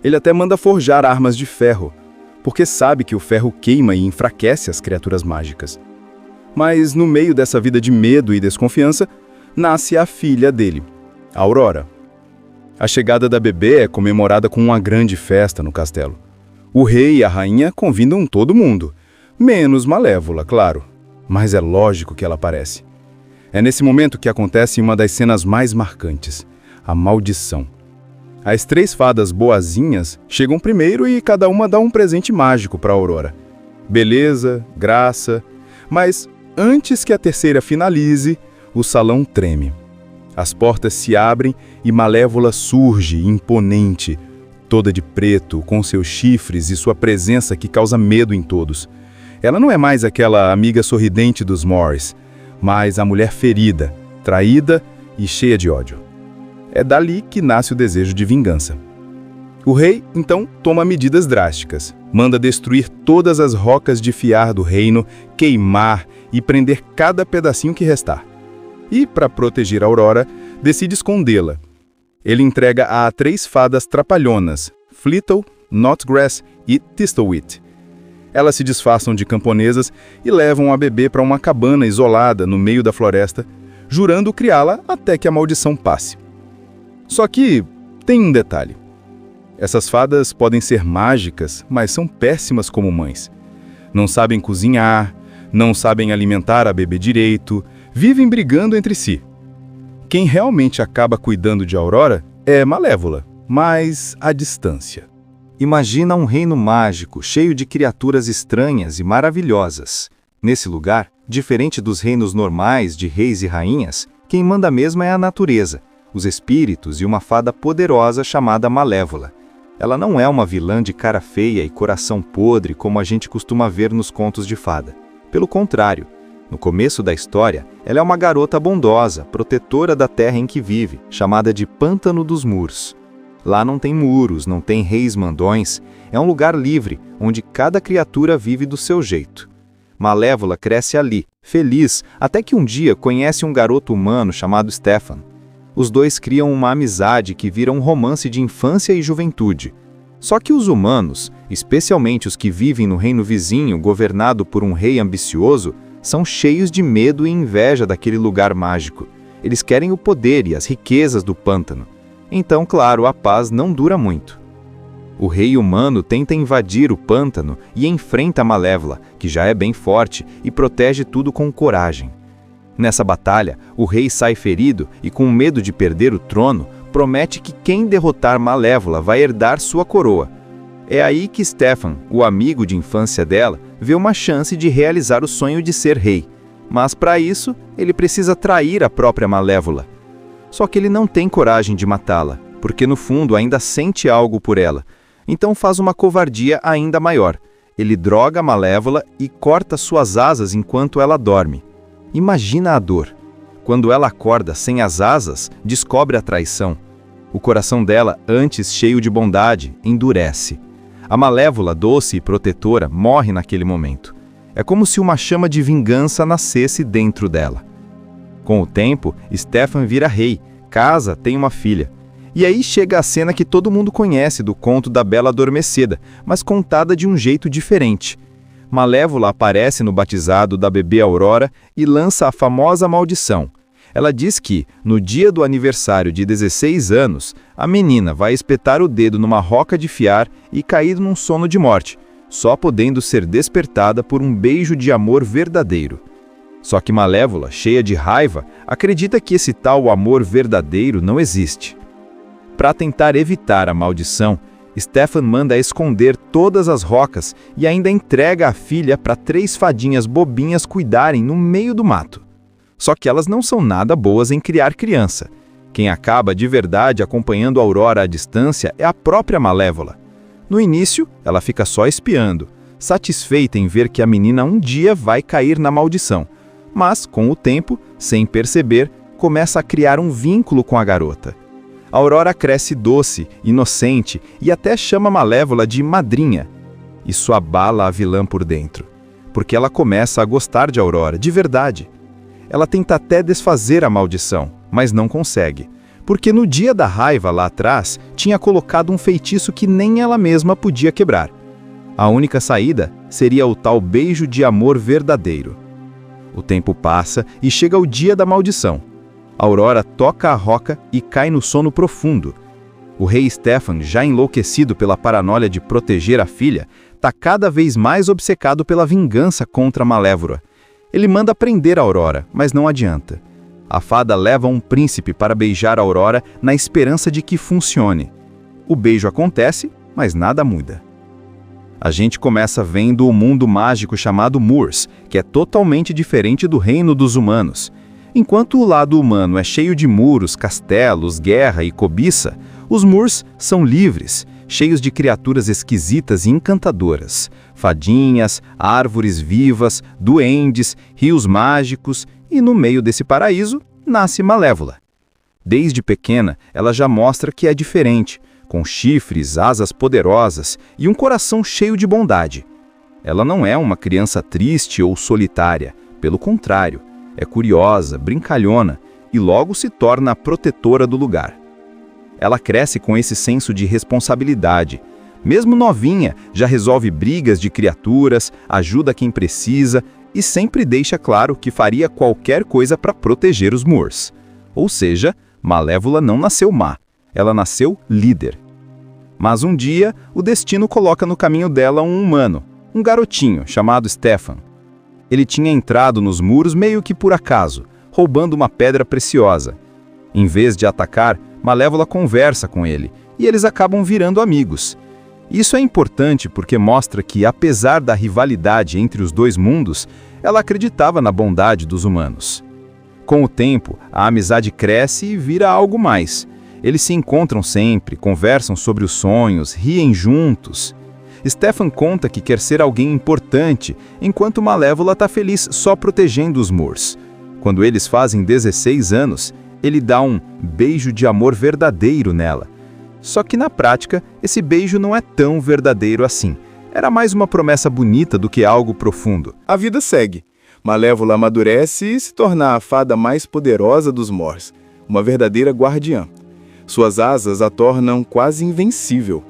Ele até manda forjar armas de ferro, porque sabe que o ferro queima e enfraquece as criaturas mágicas. Mas no meio dessa vida de medo e desconfiança, nasce a filha dele, Aurora. A chegada da bebê é comemorada com uma grande festa no castelo. O rei e a rainha convidam todo mundo, menos Malévola, claro, mas é lógico que ela aparece. É nesse momento que acontece uma das cenas mais marcantes, a maldição. As 3 fadas boazinhas chegam primeiro e cada uma dá um presente mágico para Aurora. Beleza, graça, mas antes que a terceira finalize, o salão treme. As portas se abrem e Malévola surge, imponente, toda de preto, com seus chifres e sua presença que causa medo em todos. Ela não é mais aquela amiga sorridente dos Moors, mas a mulher ferida, traída e cheia de ódio. É dali que nasce o desejo de vingança. O rei, então, toma medidas drásticas. Manda destruir todas as rocas de fiar do reino, queimar e prender cada pedacinho que restar. E, para proteger a Aurora, decide escondê-la. Ele entrega a 3 fadas trapalhonas, Flittle, Knotgrass e Thistlewit. Elas se disfarçam de camponesas e levam a bebê para uma cabana isolada no meio da floresta, jurando criá-la até que a maldição passe. Só que tem um detalhe. Essas fadas podem ser mágicas, mas são péssimas como mães. Não sabem cozinhar, não sabem alimentar a bebê direito, vivem brigando entre si. Quem realmente acaba cuidando de Aurora é Malévola, mas à distância. Imagina um reino mágico, cheio de criaturas estranhas e maravilhosas. Nesse lugar, diferente dos reinos normais de reis e rainhas, quem manda mesmo é a natureza, os espíritos e uma fada poderosa chamada Malévola. Ela não é uma vilã de cara feia e coração podre como a gente costuma ver nos contos de fada. Pelo contrário, no começo da história, ela é uma garota bondosa, protetora da terra em que vive, chamada de Pântano dos Moors. Lá não tem muros, não tem reis mandões, é um lugar livre, onde cada criatura vive do seu jeito. Malévola cresce ali, feliz, até que um dia conhece um garoto humano chamado Stefan. Os dois criam uma amizade que vira um romance de infância e juventude. Só que os humanos, especialmente os que vivem no reino vizinho governado por um rei ambicioso, são cheios de medo e inveja daquele lugar mágico. Eles querem o poder e as riquezas do pântano. Então, claro, a paz não dura muito. O rei humano tenta invadir o pântano e enfrenta a Malévola, que já é bem forte, e protege tudo com coragem. Nessa batalha, o rei sai ferido e, com medo de perder o trono, promete que quem derrotar Malévola vai herdar sua coroa. É aí que Stefan, o amigo de infância dela, vê uma chance de realizar o sonho de ser rei. Mas para isso, ele precisa trair a própria Malévola. Só que ele não tem coragem de matá-la, porque no fundo ainda sente algo por ela. Então faz uma covardia ainda maior. Ele droga a Malévola e corta suas asas enquanto ela dorme. Imagina a dor. Quando ela acorda sem as asas, descobre a traição. O coração dela, antes cheio de bondade, endurece. A Malévola, doce e protetora, morre naquele momento. É como se uma chama de vingança nascesse dentro dela. Com o tempo, Stefan vira rei, casa, tem uma filha. E aí chega a cena que todo mundo conhece do conto da Bela Adormecida, mas contada de um jeito diferente. Malévola aparece no batizado da bebê Aurora e lança a famosa maldição. Ela diz que, no dia do aniversário de 16 anos, a menina vai espetar o dedo numa roca de fiar e cair num sono de morte, só podendo ser despertada por um beijo de amor verdadeiro. Só que Malévola, cheia de raiva, acredita que esse tal amor verdadeiro não existe. Para tentar evitar a maldição, Stefan manda esconder todas as rocas e ainda entrega a filha para 3 fadinhas bobinhas cuidarem no meio do mato. Só que elas não são nada boas em criar criança. Quem acaba de verdade acompanhando a Aurora à distância é a própria Malévola. No início, ela fica só espiando, satisfeita em ver que a menina um dia vai cair na maldição. Mas, com o tempo, sem perceber, começa a criar um vínculo com a garota. A Aurora cresce doce, inocente e até chama Malévola de madrinha. Isso abala a vilã por dentro, porque ela começa a gostar de Aurora, de verdade. Ela tenta até desfazer a maldição, mas não consegue, porque no dia da raiva lá atrás, tinha colocado um feitiço que nem ela mesma podia quebrar. A única saída seria o tal beijo de amor verdadeiro. O tempo passa e chega o dia da maldição. Aurora toca a roca e cai no sono profundo. O rei Stefan, já enlouquecido pela paranoia de proteger a filha, está cada vez mais obcecado pela vingança contra Malévola. Ele manda prender a Aurora, mas não adianta. A fada leva um príncipe para beijar a Aurora na esperança de que funcione. O beijo acontece, mas nada muda. A gente começa vendo o mundo mágico chamado Moors, que é totalmente diferente do reino dos humanos. Enquanto o lado humano é cheio de muros, castelos, guerra e cobiça, os Moors são livres, cheios de criaturas esquisitas e encantadoras. Fadinhas, árvores vivas, duendes, rios mágicos e no meio desse paraíso nasce Malévola. Desde pequena, ela já mostra que é diferente, com chifres, asas poderosas e um coração cheio de bondade. Ela não é uma criança triste ou solitária, pelo contrário, é curiosa, brincalhona e logo se torna a protetora do lugar. Ela cresce com esse senso de responsabilidade. Mesmo novinha, já resolve brigas de criaturas, ajuda quem precisa e sempre deixa claro que faria qualquer coisa para proteger os Moors. Ou seja, Malévola não nasceu má, ela nasceu líder. Mas um dia, o destino coloca no caminho dela um humano, um garotinho chamado Stefan. Ele tinha entrado nos muros meio que por acaso, roubando uma pedra preciosa. Em vez de atacar, Malévola conversa com ele, e eles acabam virando amigos. Isso é importante porque mostra que, apesar da rivalidade entre os dois mundos, ela acreditava na bondade dos humanos. Com o tempo, a amizade cresce e vira algo mais. Eles se encontram sempre, conversam sobre os sonhos, riem juntos. Stefan conta que quer ser alguém importante, enquanto Malévola está feliz só protegendo os Moors. Quando eles fazem 16 anos, ele dá um beijo de amor verdadeiro nela. Só que na prática, esse beijo não é tão verdadeiro assim. Era mais uma promessa bonita do que algo profundo. A vida segue. Malévola amadurece e se torna a fada mais poderosa dos Moors, uma verdadeira guardiã. Suas asas a tornam quase invencível.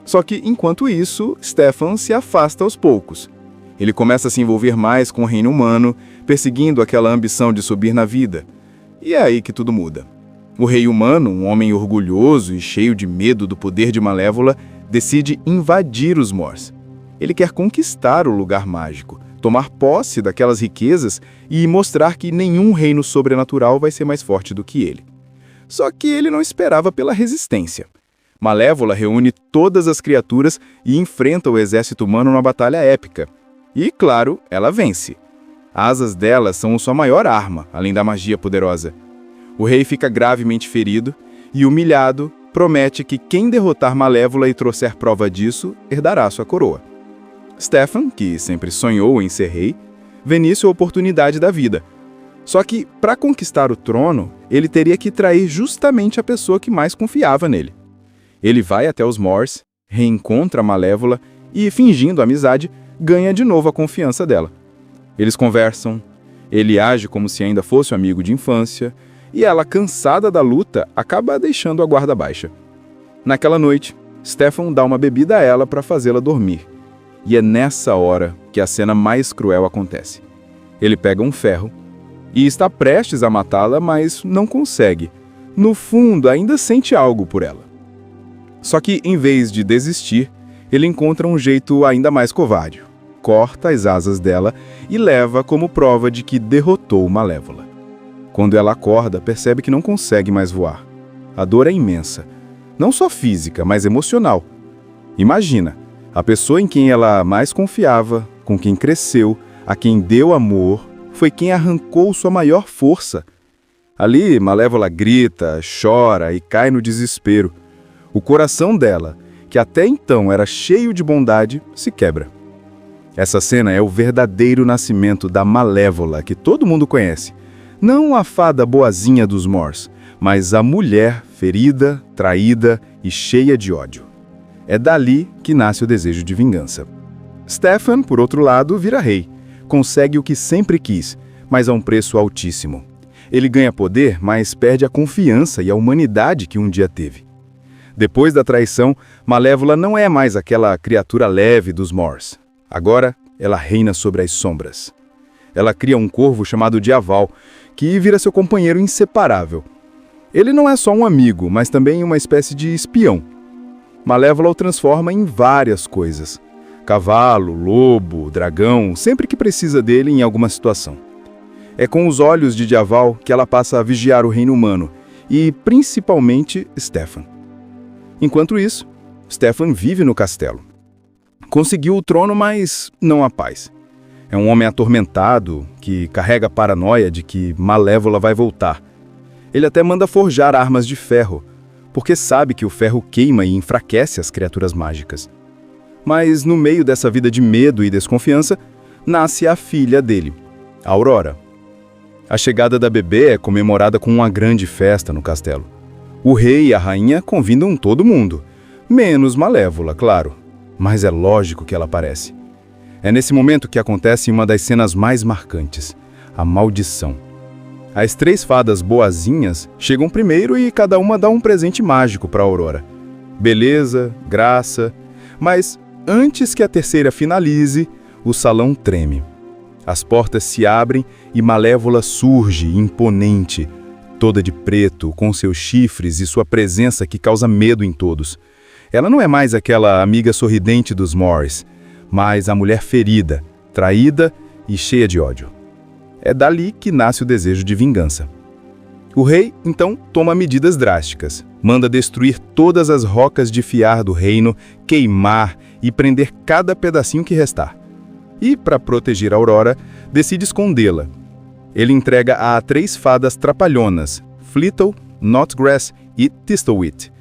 Só que, enquanto isso, Stefan se afasta aos poucos. Ele começa a se envolver mais com o reino humano, perseguindo aquela ambição de subir na vida. E é aí que tudo muda. O rei humano, um homem orgulhoso e cheio de medo do poder de Malévola, decide invadir os Moors. Ele quer conquistar o lugar mágico, tomar posse daquelas riquezas e mostrar que nenhum reino sobrenatural vai ser mais forte do que ele. Só que ele não esperava pela resistência. Malévola reúne todas as criaturas e enfrenta o exército humano numa batalha épica. E, claro, ela vence. As asas dela são sua maior arma, além da magia poderosa. O rei fica gravemente ferido e, humilhado, promete que quem derrotar Malévola e trouxer prova disso, herdará sua coroa. Stefan, que sempre sonhou em ser rei, vê nisso a oportunidade da vida. Só que, para conquistar o trono, ele teria que trair justamente a pessoa que mais confiava nele. Ele vai até os Moors, reencontra a Malévola e, fingindo amizade, ganha de novo a confiança dela. Eles conversam, ele age como se ainda fosse um amigo de infância, e ela, cansada da luta, acaba deixando a guarda baixa. Naquela noite, Stefan dá uma bebida a ela para fazê-la dormir. E é nessa hora que a cena mais cruel acontece. Ele pega um ferro e está prestes a matá-la, mas não consegue. No fundo, ainda sente algo por ela. Só que, em vez de desistir, ele encontra um jeito ainda mais covarde. Corta as asas dela e leva como prova de que derrotou Malévola. Quando ela acorda, percebe que não consegue mais voar. A dor é imensa. Não só física, mas emocional. Imagina, a pessoa em quem ela mais confiava, com quem cresceu, a quem deu amor, foi quem arrancou sua maior força. Ali, Malévola grita, chora e cai no desespero. O coração dela, que até então era cheio de bondade, se quebra. Essa cena é o verdadeiro nascimento da Malévola que todo mundo conhece. Não a fada boazinha dos Morse, mas a mulher ferida, traída e cheia de ódio. É dali que nasce o desejo de vingança. Stefan, por outro lado, vira rei. Consegue o que sempre quis, mas a um preço altíssimo. Ele ganha poder, mas perde a confiança e a humanidade que um dia teve. Depois da traição, Malévola não é mais aquela criatura leve dos Morse. Agora, ela reina sobre as sombras. Ela cria um corvo chamado Diaval, que vira seu companheiro inseparável. Ele não é só um amigo, mas também uma espécie de espião. Malévola o transforma em várias coisas. Cavalo, lobo, dragão, sempre que precisa dele em alguma situação. É com os olhos de Diaval que ela passa a vigiar o reino humano, e principalmente Stefan. Enquanto isso, Stefan vive no castelo. Conseguiu o trono, mas não a paz. É um homem atormentado, que carrega a paranoia de que Malévola vai voltar. Ele até manda forjar armas de ferro, porque sabe que o ferro queima e enfraquece as criaturas mágicas. Mas no meio dessa vida de medo e desconfiança, nasce a filha dele, a Aurora. A chegada da bebê é comemorada com uma grande festa no castelo. O rei e a rainha convidam todo mundo, menos Malévola, claro, mas é lógico que ela aparece. É nesse momento que acontece uma das cenas mais marcantes, a maldição. As 3 fadas boazinhas chegam primeiro e cada uma dá um presente mágico para Aurora. Beleza, graça, mas antes que a terceira finalize, o salão treme. As portas se abrem e Malévola surge, imponente, toda de preto, com seus chifres e sua presença que causa medo em todos. Ela não é mais aquela amiga sorridente dos Morse, mas a mulher ferida, traída e cheia de ódio. É dali que nasce o desejo de vingança. O rei, então, toma medidas drásticas. Manda destruir todas as rocas de fiar do reino, queimar e prender cada pedacinho que restar. E, para proteger a Aurora, decide escondê-la. Ele entrega a 3 fadas trapalhonas, Flittle, Knotgrass e Thistlewit.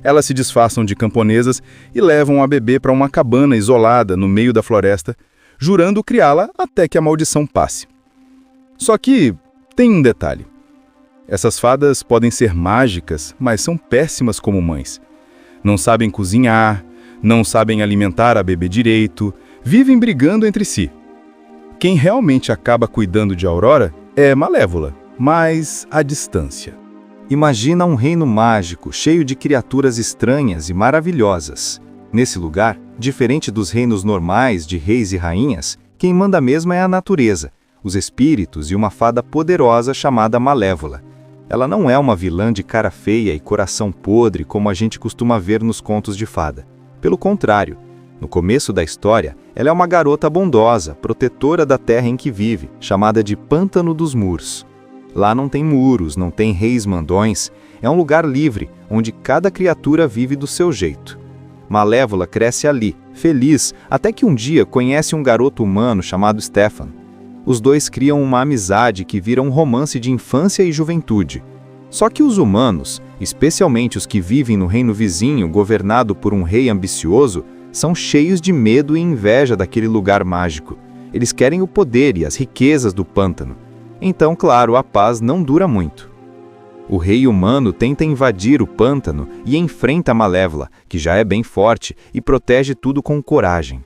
Elas se disfarçam de camponesas e levam a bebê para uma cabana isolada no meio da floresta, jurando criá-la até que a maldição passe. Só que tem um detalhe. Essas fadas podem ser mágicas, mas são péssimas como mães. Não sabem cozinhar, não sabem alimentar a bebê direito, vivem brigando entre si. Quem realmente acaba cuidando de Aurora é Malévola, mas à distância. Imagina um reino mágico, cheio de criaturas estranhas e maravilhosas. Nesse lugar, diferente dos reinos normais de reis e rainhas, quem manda mesmo é a natureza, os espíritos e uma fada poderosa chamada Malévola. Ela não é uma vilã de cara feia e coração podre como a gente costuma ver nos contos de fada. Pelo contrário, no começo da história, ela é uma garota bondosa, protetora da terra em que vive, chamada de Pântano dos Muros. Lá não tem muros, não tem reis mandões, é um lugar livre, onde cada criatura vive do seu jeito. Malévola cresce ali, feliz, até que um dia conhece um garoto humano chamado Stefan. Os dois criam uma amizade que vira um romance de infância e juventude. Só que os humanos, especialmente os que vivem no reino vizinho governado por um rei ambicioso, são cheios de medo e inveja daquele lugar mágico. Eles querem o poder e as riquezas do pântano. Então, claro, a paz não dura muito. O rei humano tenta invadir o pântano e enfrenta a Malévola, que já é bem forte, e protege tudo com coragem.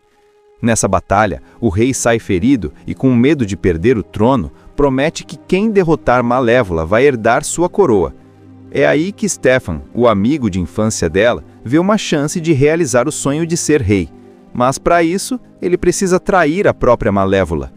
Nessa batalha, o rei sai ferido e, com medo de perder o trono, promete que quem derrotar Malévola vai herdar sua coroa. É aí que Stefan, o amigo de infância dela, vê uma chance de realizar o sonho de ser rei. Mas para isso, ele precisa trair a própria Malévola.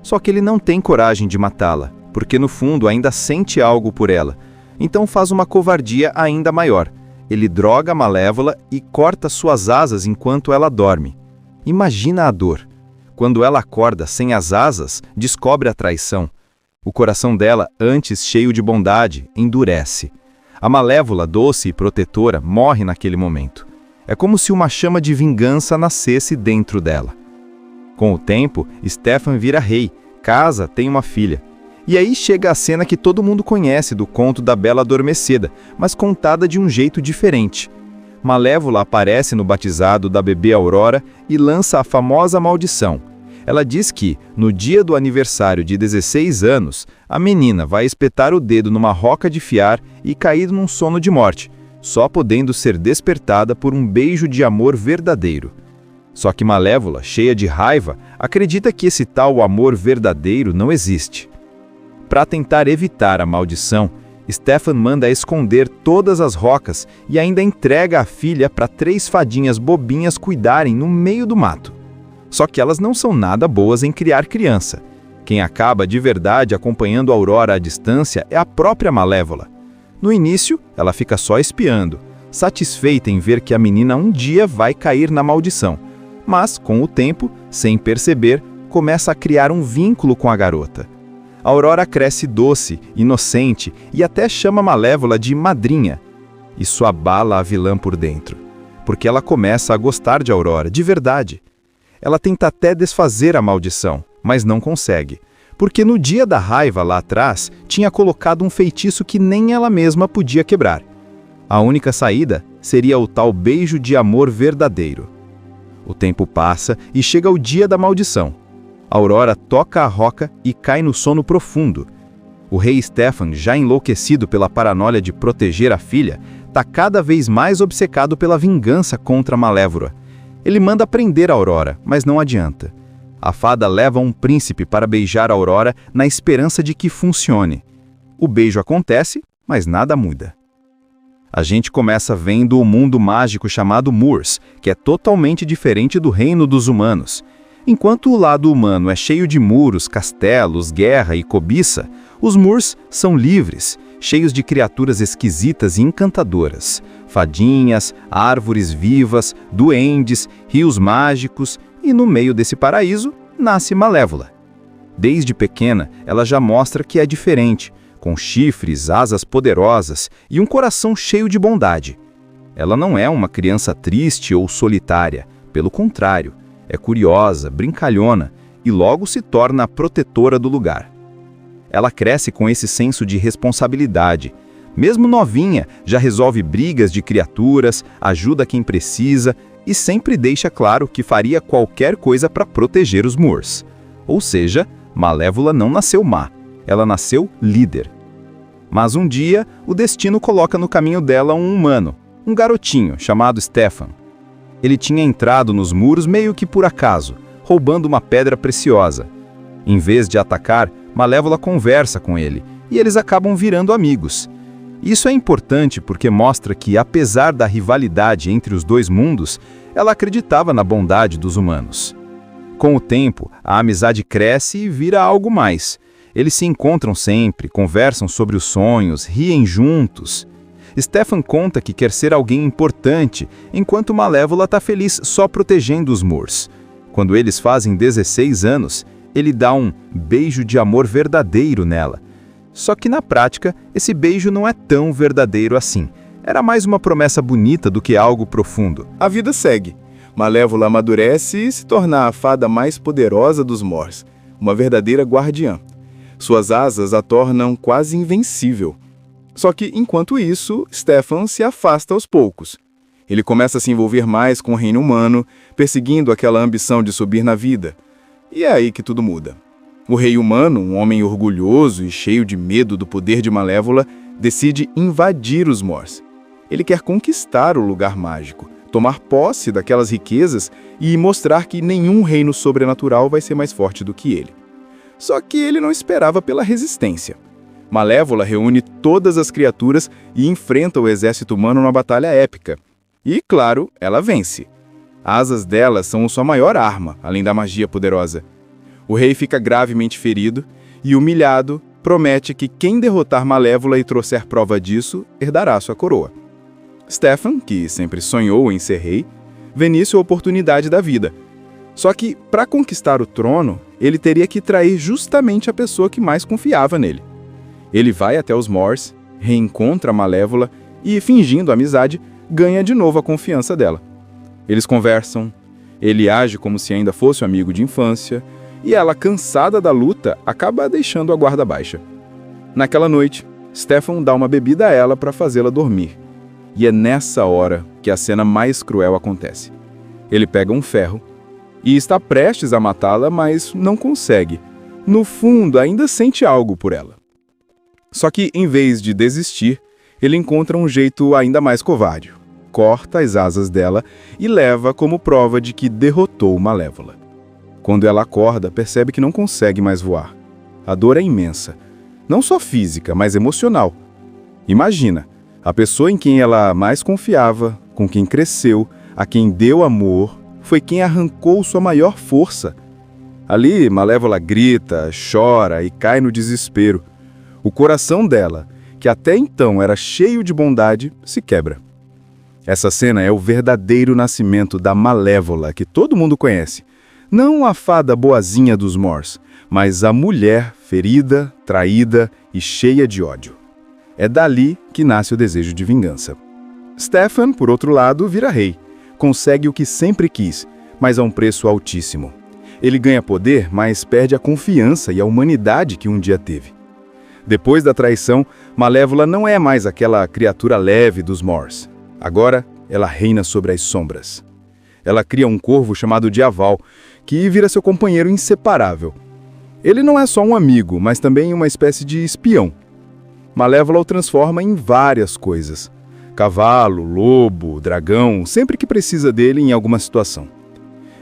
Só que ele não tem coragem de matá-la, porque no fundo ainda sente algo por ela. Então faz uma covardia ainda maior. Ele droga a Malévola e corta suas asas enquanto ela dorme. Imagina a dor. Quando ela acorda sem as asas, descobre a traição. O coração dela, antes cheio de bondade, endurece. A Malévola, doce e protetora, morre naquele momento. É como se uma chama de vingança nascesse dentro dela. Com o tempo, Stefan vira rei, casa, tem uma filha. E aí chega a cena que todo mundo conhece do conto da Bela Adormecida, mas contada de um jeito diferente. Malévola aparece no batizado da bebê Aurora e lança a famosa maldição. Ela diz que, no dia do aniversário de 16 anos, a menina vai espetar o dedo numa roca de fiar e cair num sono de morte, só podendo ser despertada por um beijo de amor verdadeiro. Só que Malévola, cheia de raiva, acredita que esse tal amor verdadeiro não existe. Para tentar evitar a maldição, Stefan manda esconder todas as rocas e ainda entrega a filha para 3 fadinhas bobinhas cuidarem no meio do mato. Só que elas não são nada boas em criar criança. Quem acaba de verdade acompanhando a Aurora à distância é a própria Malévola. No início, ela fica só espiando, satisfeita em ver que a menina um dia vai cair na maldição. Mas, com o tempo, sem perceber, começa a criar um vínculo com a garota. A Aurora cresce doce, inocente e até chama Malévola de madrinha. Isso abala a vilã por dentro, porque ela começa a gostar de Aurora, de verdade. Ela tenta até desfazer a maldição, mas não consegue, porque no dia da raiva lá atrás, tinha colocado um feitiço que nem ela mesma podia quebrar. A única saída seria o tal beijo de amor verdadeiro. O tempo passa e chega o dia da maldição. Aurora toca a roca e cai no sono profundo. O rei Stefan, já enlouquecido pela paranoia de proteger a filha, está cada vez mais obcecado pela vingança contra Malévola. Ele manda prender a Aurora, mas não adianta. A fada leva um príncipe para beijar a Aurora na esperança de que funcione. O beijo acontece, mas nada muda. A gente começa vendo o mundo mágico chamado Moors, que é totalmente diferente do reino dos humanos. Enquanto o lado humano é cheio de muros, castelos, guerra e cobiça, os Moors são livres, cheios de criaturas esquisitas e encantadoras. Fadinhas, árvores vivas, duendes, rios mágicos e no meio desse paraíso nasce Malévola. Desde pequena, ela já mostra que é diferente, com chifres, asas poderosas e um coração cheio de bondade. Ela não é uma criança triste ou solitária, pelo contrário, é curiosa, brincalhona e logo se torna a protetora do lugar. Ela cresce com esse senso de responsabilidade. Mesmo novinha, já resolve brigas de criaturas, ajuda quem precisa e sempre deixa claro que faria qualquer coisa para proteger os Moors. Ou seja, Malévola não nasceu má, ela nasceu líder. Mas um dia, o destino coloca no caminho dela um humano, um garotinho chamado Stefan. Ele tinha entrado nos muros meio que por acaso, roubando uma pedra preciosa. Em vez de atacar, Malévola conversa com ele, e eles acabam virando amigos. Isso é importante porque mostra que, apesar da rivalidade entre os dois mundos, ela acreditava na bondade dos humanos. Com o tempo, a amizade cresce e vira algo mais. Eles se encontram sempre, conversam sobre os sonhos, riem juntos. Stefan conta que quer ser alguém importante, enquanto Malévola está feliz só protegendo os Moors. Quando eles fazem 16 anos, ele dá um beijo de amor verdadeiro nela. Só que na prática, esse beijo não é tão verdadeiro assim. Era mais uma promessa bonita do que algo profundo. A vida segue. Malévola amadurece e se torna a fada mais poderosa dos Moors, uma verdadeira guardiã. Suas asas a tornam quase invencível. Só que, enquanto isso, Stefan se afasta aos poucos. Ele começa a se envolver mais com o reino humano, perseguindo aquela ambição de subir na vida. E é aí que tudo muda. O rei humano, um homem orgulhoso e cheio de medo do poder de Malévola, decide invadir os Moors. Ele quer conquistar o lugar mágico, tomar posse daquelas riquezas e mostrar que nenhum reino sobrenatural vai ser mais forte do que ele. Só que ele não esperava pela resistência. Malévola reúne todas as criaturas e enfrenta o exército humano numa batalha épica. E, claro, ela vence. As asas dela são sua maior arma, além da magia poderosa. O rei fica gravemente ferido e, humilhado, promete que quem derrotar Malévola e trouxer prova disso, herdará sua coroa. Stefan, que sempre sonhou em ser rei, vê nisso a oportunidade da vida. Só que, para conquistar o trono, ele teria que trair justamente a pessoa que mais confiava nele. Ele vai até os Mors, reencontra a Malévola e, fingindo amizade, ganha de novo a confiança dela. Eles conversam, ele age como se ainda fosse um amigo de infância, e ela, cansada da luta, acaba deixando a guarda baixa. Naquela noite, Stefan dá uma bebida a ela para fazê-la dormir. E é nessa hora que a cena mais cruel acontece. Ele pega um ferro e está prestes a matá-la, mas não consegue. No fundo, ainda sente algo por ela. Só que, em vez de desistir, ele encontra um jeito ainda mais covarde. Corta as asas dela e leva como prova de que derrotou Malévola. Quando ela acorda, percebe que não consegue mais voar. A dor é imensa. Não só física, mas emocional. Imagina, a pessoa em quem ela mais confiava, com quem cresceu, a quem deu amor, foi quem arrancou sua maior força. Ali, Malévola grita, chora e cai no desespero. O coração dela, que até então era cheio de bondade, se quebra. Essa cena é o verdadeiro nascimento da Malévola que todo mundo conhece. Não a fada boazinha dos Mors, mas a mulher ferida, traída e cheia de ódio. É dali que nasce o desejo de vingança. Stefan, por outro lado, vira rei. Consegue o que sempre quis, mas a um preço altíssimo. Ele ganha poder, mas perde a confiança e a humanidade que um dia teve. Depois da traição, Malévola não é mais aquela criatura leve dos Mors. Agora, ela reina sobre as sombras. Ela cria um corvo chamado Diaval, que vira seu companheiro inseparável. Ele não é só um amigo, mas também uma espécie de espião. Malévola o transforma em várias coisas. Cavalo, lobo, dragão, sempre que precisa dele em alguma situação.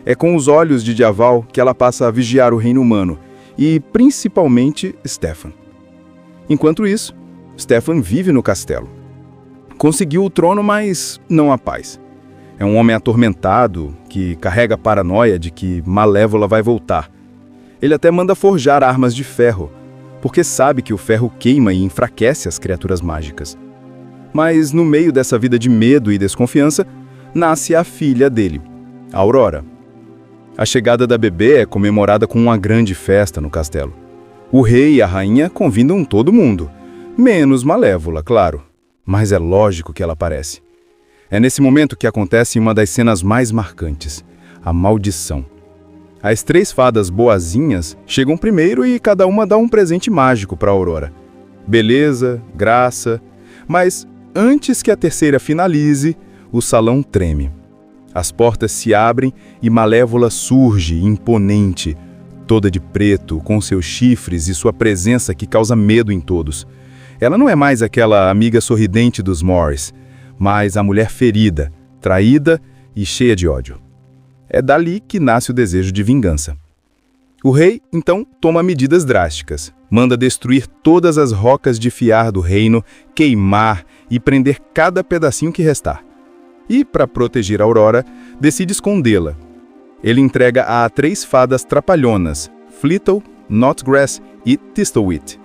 É com os olhos de Diaval que ela passa a vigiar o reino humano, e principalmente Stefan. Enquanto isso, Stefan vive no castelo. Conseguiu o trono, mas não a paz. É um homem atormentado, que carrega a paranoia de que Malévola vai voltar. Ele até manda forjar armas de ferro, porque sabe que o ferro queima e enfraquece as criaturas mágicas. Mas no meio dessa vida de medo e desconfiança, nasce a filha dele, a Aurora. A chegada da bebê é comemorada com uma grande festa no castelo. O rei e a rainha convidam todo mundo, menos Malévola, claro. Mas é lógico que ela aparece. É nesse momento que acontece uma das cenas mais marcantes, a maldição. As 3 fadas boazinhas chegam primeiro e cada uma dá um presente mágico para Aurora. Beleza, graça, mas antes que a terceira finalize, o salão treme. As portas se abrem e Malévola surge, imponente, toda de preto, com seus chifres e sua presença que causa medo em todos. Ela não é mais aquela amiga sorridente dos Mors, mas a mulher ferida, traída e cheia de ódio. É dali que nasce o desejo de vingança. O rei, então, toma medidas drásticas. Manda destruir todas as rocas de fiar do reino, queimar e prender cada pedacinho que restar. E, para proteger a Aurora, decide escondê-la. Ele entrega a 3 fadas trapalhonas, Flittle, Knotgrass e Thistlewit.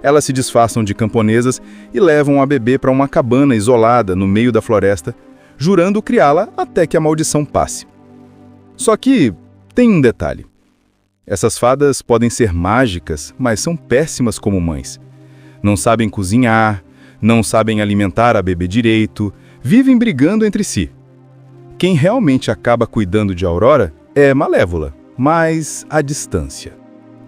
Elas se disfarçam de camponesas e levam a bebê para uma cabana isolada no meio da floresta, jurando criá-la até que a maldição passe. Só que tem um detalhe. Essas fadas podem ser mágicas, mas são péssimas como mães. Não sabem cozinhar, não sabem alimentar a bebê direito, vivem brigando entre si. Quem realmente acaba cuidando de Aurora é Malévola, mas à distância.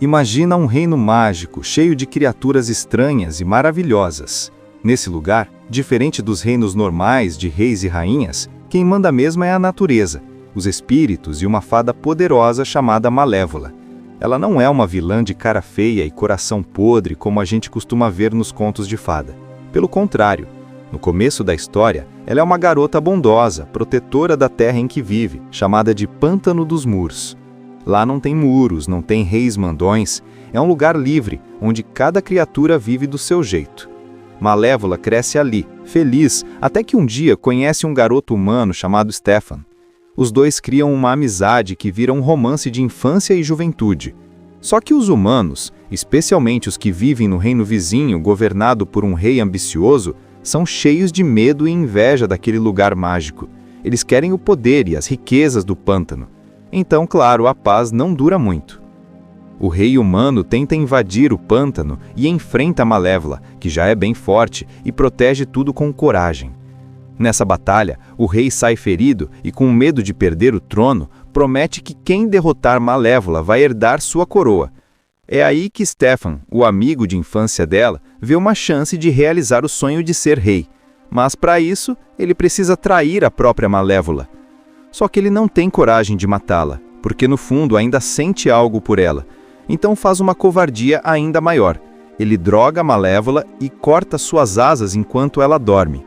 Imagina um reino mágico, cheio de criaturas estranhas e maravilhosas. Nesse lugar, diferente dos reinos normais de reis e rainhas, quem manda mesmo é a natureza, os espíritos e uma fada poderosa chamada Malévola. Ela não é uma vilã de cara feia e coração podre como a gente costuma ver nos contos de fada. Pelo contrário, No começo da história, ela é uma garota bondosa, protetora da terra em que vive, chamada de Pântano dos Muros. Lá não tem muros, não tem reis mandões, é um lugar livre, onde cada criatura vive do seu jeito. Malévola cresce ali, feliz, até que um dia conhece um garoto humano chamado Stefan. Os dois criam uma amizade que vira um romance de infância e juventude. Só que os humanos, especialmente os que vivem no reino vizinho governado por um rei ambicioso, são cheios de medo e inveja daquele lugar mágico. Eles querem o poder e as riquezas do pântano. Então, claro, a paz não dura muito. O rei humano tenta invadir o pântano e enfrenta a Malévola, que já é bem forte e protege tudo com coragem. Nessa batalha, o rei sai ferido e, com medo de perder o trono, promete que quem derrotar Malévola vai herdar sua coroa. É aí que Stefan, o amigo de infância dela, vê uma chance de realizar o sonho de ser rei. Mas para isso, ele precisa trair a própria Malévola. Só que ele não tem coragem de matá-la, porque no fundo ainda sente algo por ela. Então faz uma covardia ainda maior. Ele droga a Malévola e corta suas asas enquanto ela dorme.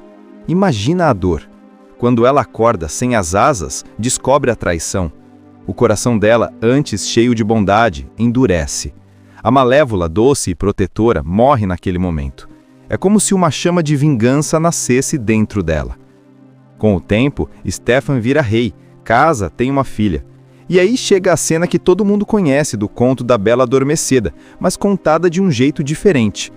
Imagina a dor. Quando ela acorda sem as asas, descobre a traição. O coração dela, antes cheio de bondade, endurece. A Malévola, doce e protetora, morre naquele momento. É como se uma chama de vingança nascesse dentro dela. Com o tempo, Stefan vira rei, casa, tem uma filha. E aí chega a cena que todo mundo conhece do conto da Bela Adormecida, mas contada de um jeito diferente.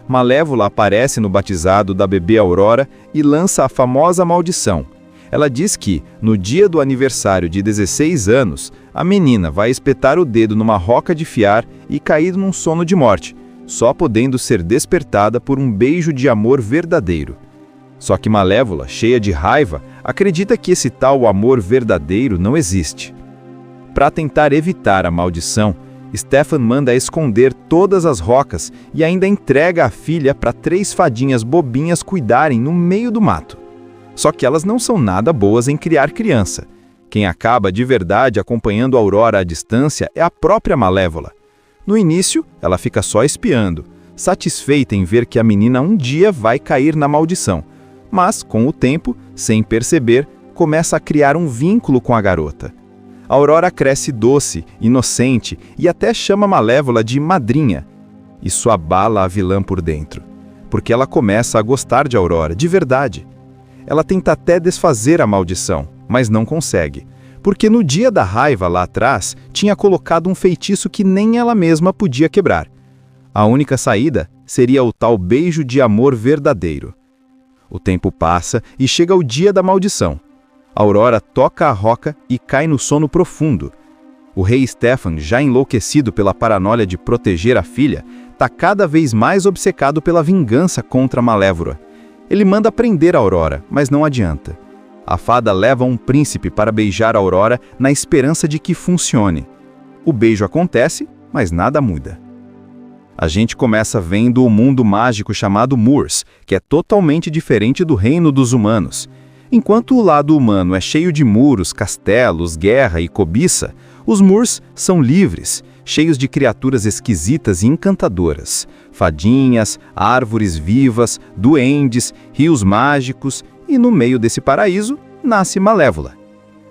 Malévola aparece no batizado da bebê Aurora e lança a famosa maldição. Ela diz que, no dia do aniversário de 16 anos, a menina vai espetar o dedo numa roca de fiar e cair num sono de morte, só podendo ser despertada por um beijo de amor verdadeiro. Só que Malévola, cheia de raiva, acredita que esse tal amor verdadeiro não existe. Para tentar evitar a maldição, Stefan manda esconder todas as rocas e ainda entrega a filha para 3 fadinhas bobinhas cuidarem no meio do mato. Só que elas não são nada boas em criar criança. Quem acaba de verdade acompanhando a Aurora à distância é a própria Malévola. No início, ela fica só espiando, satisfeita em ver que a menina um dia vai cair na maldição. Mas, com o tempo, sem perceber, começa a criar um vínculo com a garota. A Aurora cresce doce, inocente e até chama Malévola de madrinha. Isso abala a vilã por dentro, porque ela começa a gostar de Aurora, de verdade. Ela tenta até desfazer a maldição, mas não consegue, porque no dia da raiva lá atrás, tinha colocado um feitiço que nem ela mesma podia quebrar. A única saída seria o tal beijo de amor verdadeiro. O tempo passa e chega o dia da maldição. Aurora toca a roca e cai no sono profundo. O rei Stefan, já enlouquecido pela paranoia de proteger a filha, está cada vez mais obcecado pela vingança contra Malévola. Ele manda prender a Aurora, mas não adianta. A fada leva um príncipe para beijar a Aurora na esperança de que funcione. O beijo acontece, mas nada muda. A gente começa vendo o mundo mágico chamado Moors, que é totalmente diferente do reino dos humanos. Enquanto o lado humano é cheio de muros, castelos, guerra e cobiça, os Moors são livres, cheios de criaturas esquisitas e encantadoras. Fadinhas, árvores vivas, duendes, rios mágicos e no meio desse paraíso nasce Malévola.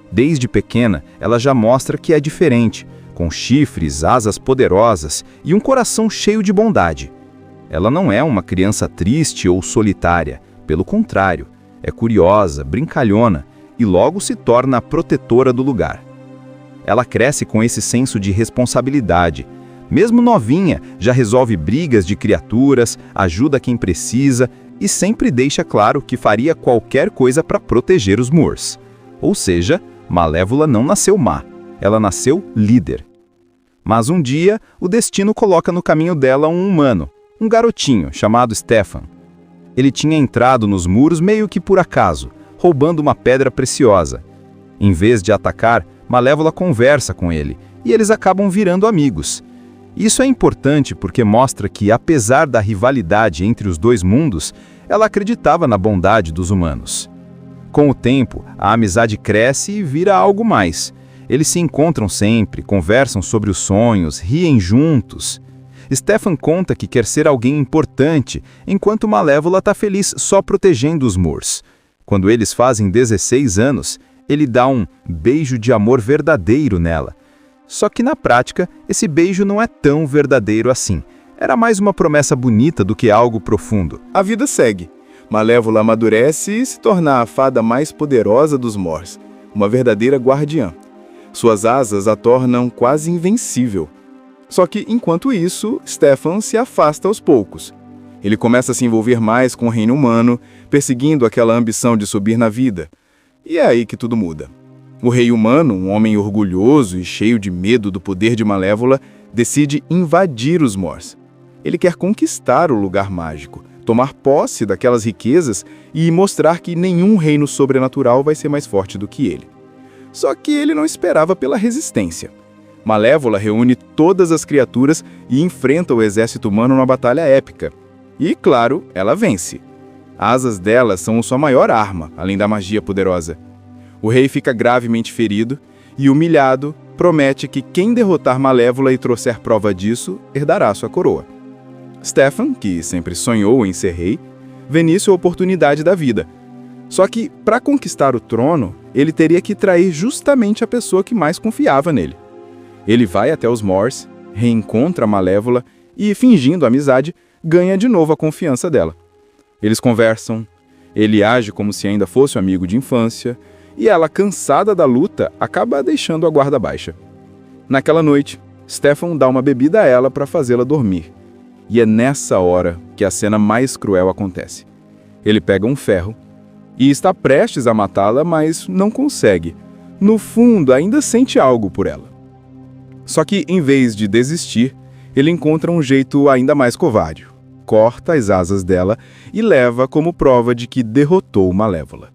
Desde pequena, ela já mostra que é diferente, com chifres, asas poderosas e um coração cheio de bondade. Ela não é uma criança triste ou solitária, pelo contrário, é curiosa, brincalhona e logo se torna a protetora do lugar. Ela cresce com esse senso de responsabilidade. Mesmo novinha, já resolve brigas de criaturas, ajuda quem precisa e sempre deixa claro que faria qualquer coisa para proteger os Moors. Ou seja, Malévola não nasceu má, ela nasceu líder. Mas um dia, o destino coloca no caminho dela um humano, um garotinho chamado Stefan. Ele tinha entrado nos muros meio que por acaso, roubando uma pedra preciosa. Em vez de atacar, Malévola conversa com ele, e eles acabam virando amigos. Isso é importante porque mostra que, apesar da rivalidade entre os dois mundos, ela acreditava na bondade dos humanos. Com o tempo, a amizade cresce e vira algo mais. Eles se encontram sempre, conversam sobre os sonhos, riem juntos. Stefan conta que quer ser alguém importante, enquanto Malévola está feliz só protegendo os Moors. Quando eles fazem 16 anos, ele dá um beijo de amor verdadeiro nela. Só que na prática, esse beijo não é tão verdadeiro assim. Era mais uma promessa bonita do que algo profundo. A vida segue. Malévola amadurece e se torna a fada mais poderosa dos Moors, uma verdadeira guardiã. Suas asas a tornam quase invencível. Só que, enquanto isso, Stefan se afasta aos poucos. Ele começa a se envolver mais com o reino humano, perseguindo aquela ambição de subir na vida. E é aí que tudo muda. O rei humano, um homem orgulhoso e cheio de medo do poder de Malévola, decide invadir os Moors. Ele quer conquistar o lugar mágico, tomar posse daquelas riquezas e mostrar que nenhum reino sobrenatural vai ser mais forte do que ele. Só que ele não esperava pela resistência. Malévola reúne todas as criaturas e enfrenta o exército humano numa batalha épica. E, claro, ela vence. Asas dela são sua maior arma, além da magia poderosa. O rei fica gravemente ferido e, humilhado, promete que quem derrotar Malévola e trouxer prova disso, herdará sua coroa. Stefan, que sempre sonhou em ser rei, vê nisso a oportunidade da vida. Só que, para conquistar o trono, ele teria que trair justamente a pessoa que mais confiava nele. Ele vai até os Moors, reencontra Malévola e, fingindo amizade, ganha de novo a confiança dela. Eles conversam, ele age como se ainda fosse um amigo de infância, e ela, cansada da luta, acaba deixando a guarda baixa. Naquela noite, Stefan dá uma bebida a ela para fazê-la dormir. E é nessa hora que a cena mais cruel acontece. Ele pega um ferro e está prestes a matá-la, mas não consegue. No fundo, ainda sente algo por ela. Só que, em vez de desistir, ele encontra um jeito ainda mais covarde. Corta as asas dela e leva como prova de que derrotou Malévola.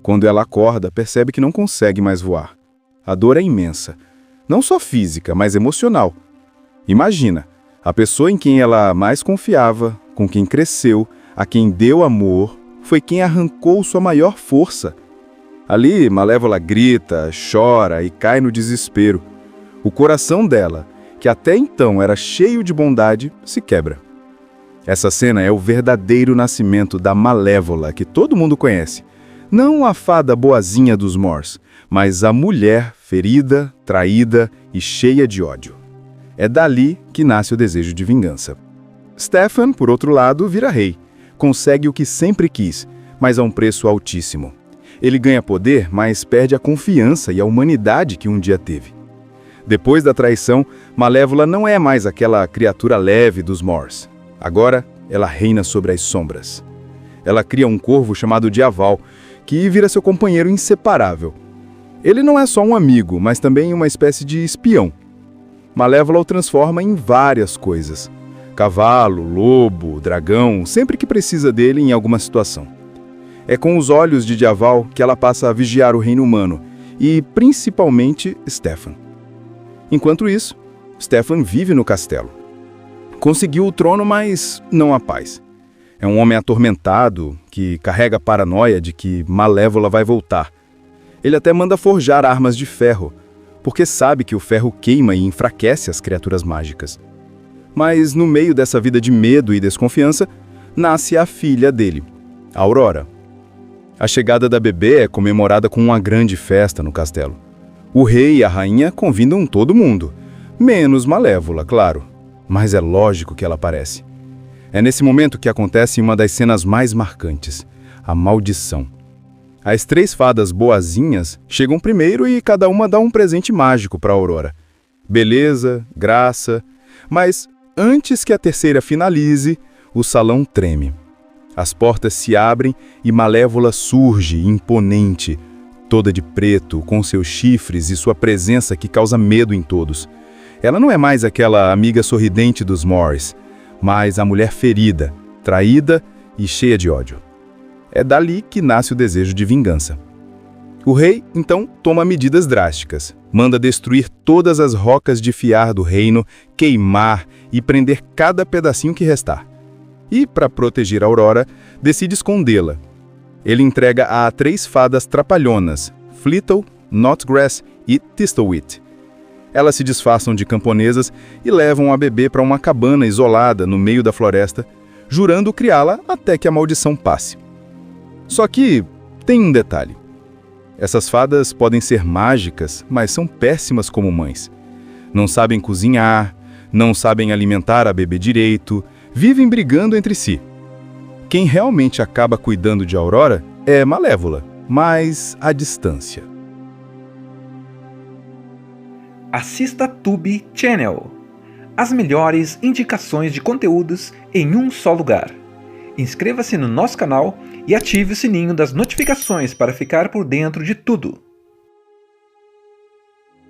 Quando ela acorda, percebe que não consegue mais voar. A dor é imensa. Não só física, mas emocional. Imagina, a pessoa em quem ela mais confiava, com quem cresceu, a quem deu amor, foi quem arrancou sua maior força. Ali, Malévola grita, chora e cai no desespero. O coração dela, que até então era cheio de bondade, se quebra. Essa cena é o verdadeiro nascimento da Malévola que todo mundo conhece. Não a fada boazinha dos Moors, mas a mulher ferida, traída e cheia de ódio. É dali que nasce o desejo de vingança. Stefan, por outro lado, vira rei. Consegue o que sempre quis, mas a um preço altíssimo. Ele ganha poder, mas perde a confiança e a humanidade que um dia teve. Depois da traição, Malévola não é mais aquela criatura leve dos Moors. Agora, ela reina sobre as sombras. Ela cria um corvo chamado Diaval, que vira seu companheiro inseparável. Ele não é só um amigo, mas também uma espécie de espião. Malévola o transforma em várias coisas. Cavalo, lobo, dragão, sempre que precisa dele em alguma situação. É com os olhos de Diaval que ela passa a vigiar o reino humano, e principalmente Stefan. Enquanto isso, Stefan vive no castelo. Conseguiu o trono, mas não a paz. É um homem atormentado, que carrega a paranoia de que Malévola vai voltar. Ele até manda forjar armas de ferro, porque sabe que o ferro queima e enfraquece as criaturas mágicas. Mas no meio dessa vida de medo e desconfiança, nasce a filha dele, Aurora. A chegada da bebê é comemorada com uma grande festa no castelo. O rei e a rainha convidam todo mundo, menos Malévola, claro, mas é lógico que ela aparece. É nesse momento que acontece uma das cenas mais marcantes, a maldição. As 3 fadas boazinhas chegam primeiro e cada uma dá um presente mágico para Aurora. Beleza, graça, mas antes que a terceira finalize, o salão treme. As portas se abrem e Malévola surge, imponente, toda de preto, com seus chifres e sua presença que causa medo em todos. Ela não é mais aquela amiga sorridente dos Moors, mas a mulher ferida, traída e cheia de ódio. É dali que nasce o desejo de vingança. O rei, então, toma medidas drásticas. Manda destruir todas as rocas de fiar do reino, queimar e prender cada pedacinho que restar. E, para proteger a Aurora, decide escondê-la. Ele entrega a 3 fadas trapalhonas, Flittle, Knotgrass e Thistlewit. Elas se disfarçam de camponesas e levam a bebê para uma cabana isolada no meio da floresta, jurando criá-la até que a maldição passe. Só que tem um detalhe. Essas fadas podem ser mágicas, mas são péssimas como mães. Não sabem cozinhar, não sabem alimentar a bebê direito, vivem brigando entre si. Quem realmente acaba cuidando de Aurora é Malévola, mas à distância. Assista Tube Channel. As melhores indicações de conteúdos em um só lugar. Inscreva-se no nosso canal e ative o sininho das notificações para ficar por dentro de tudo.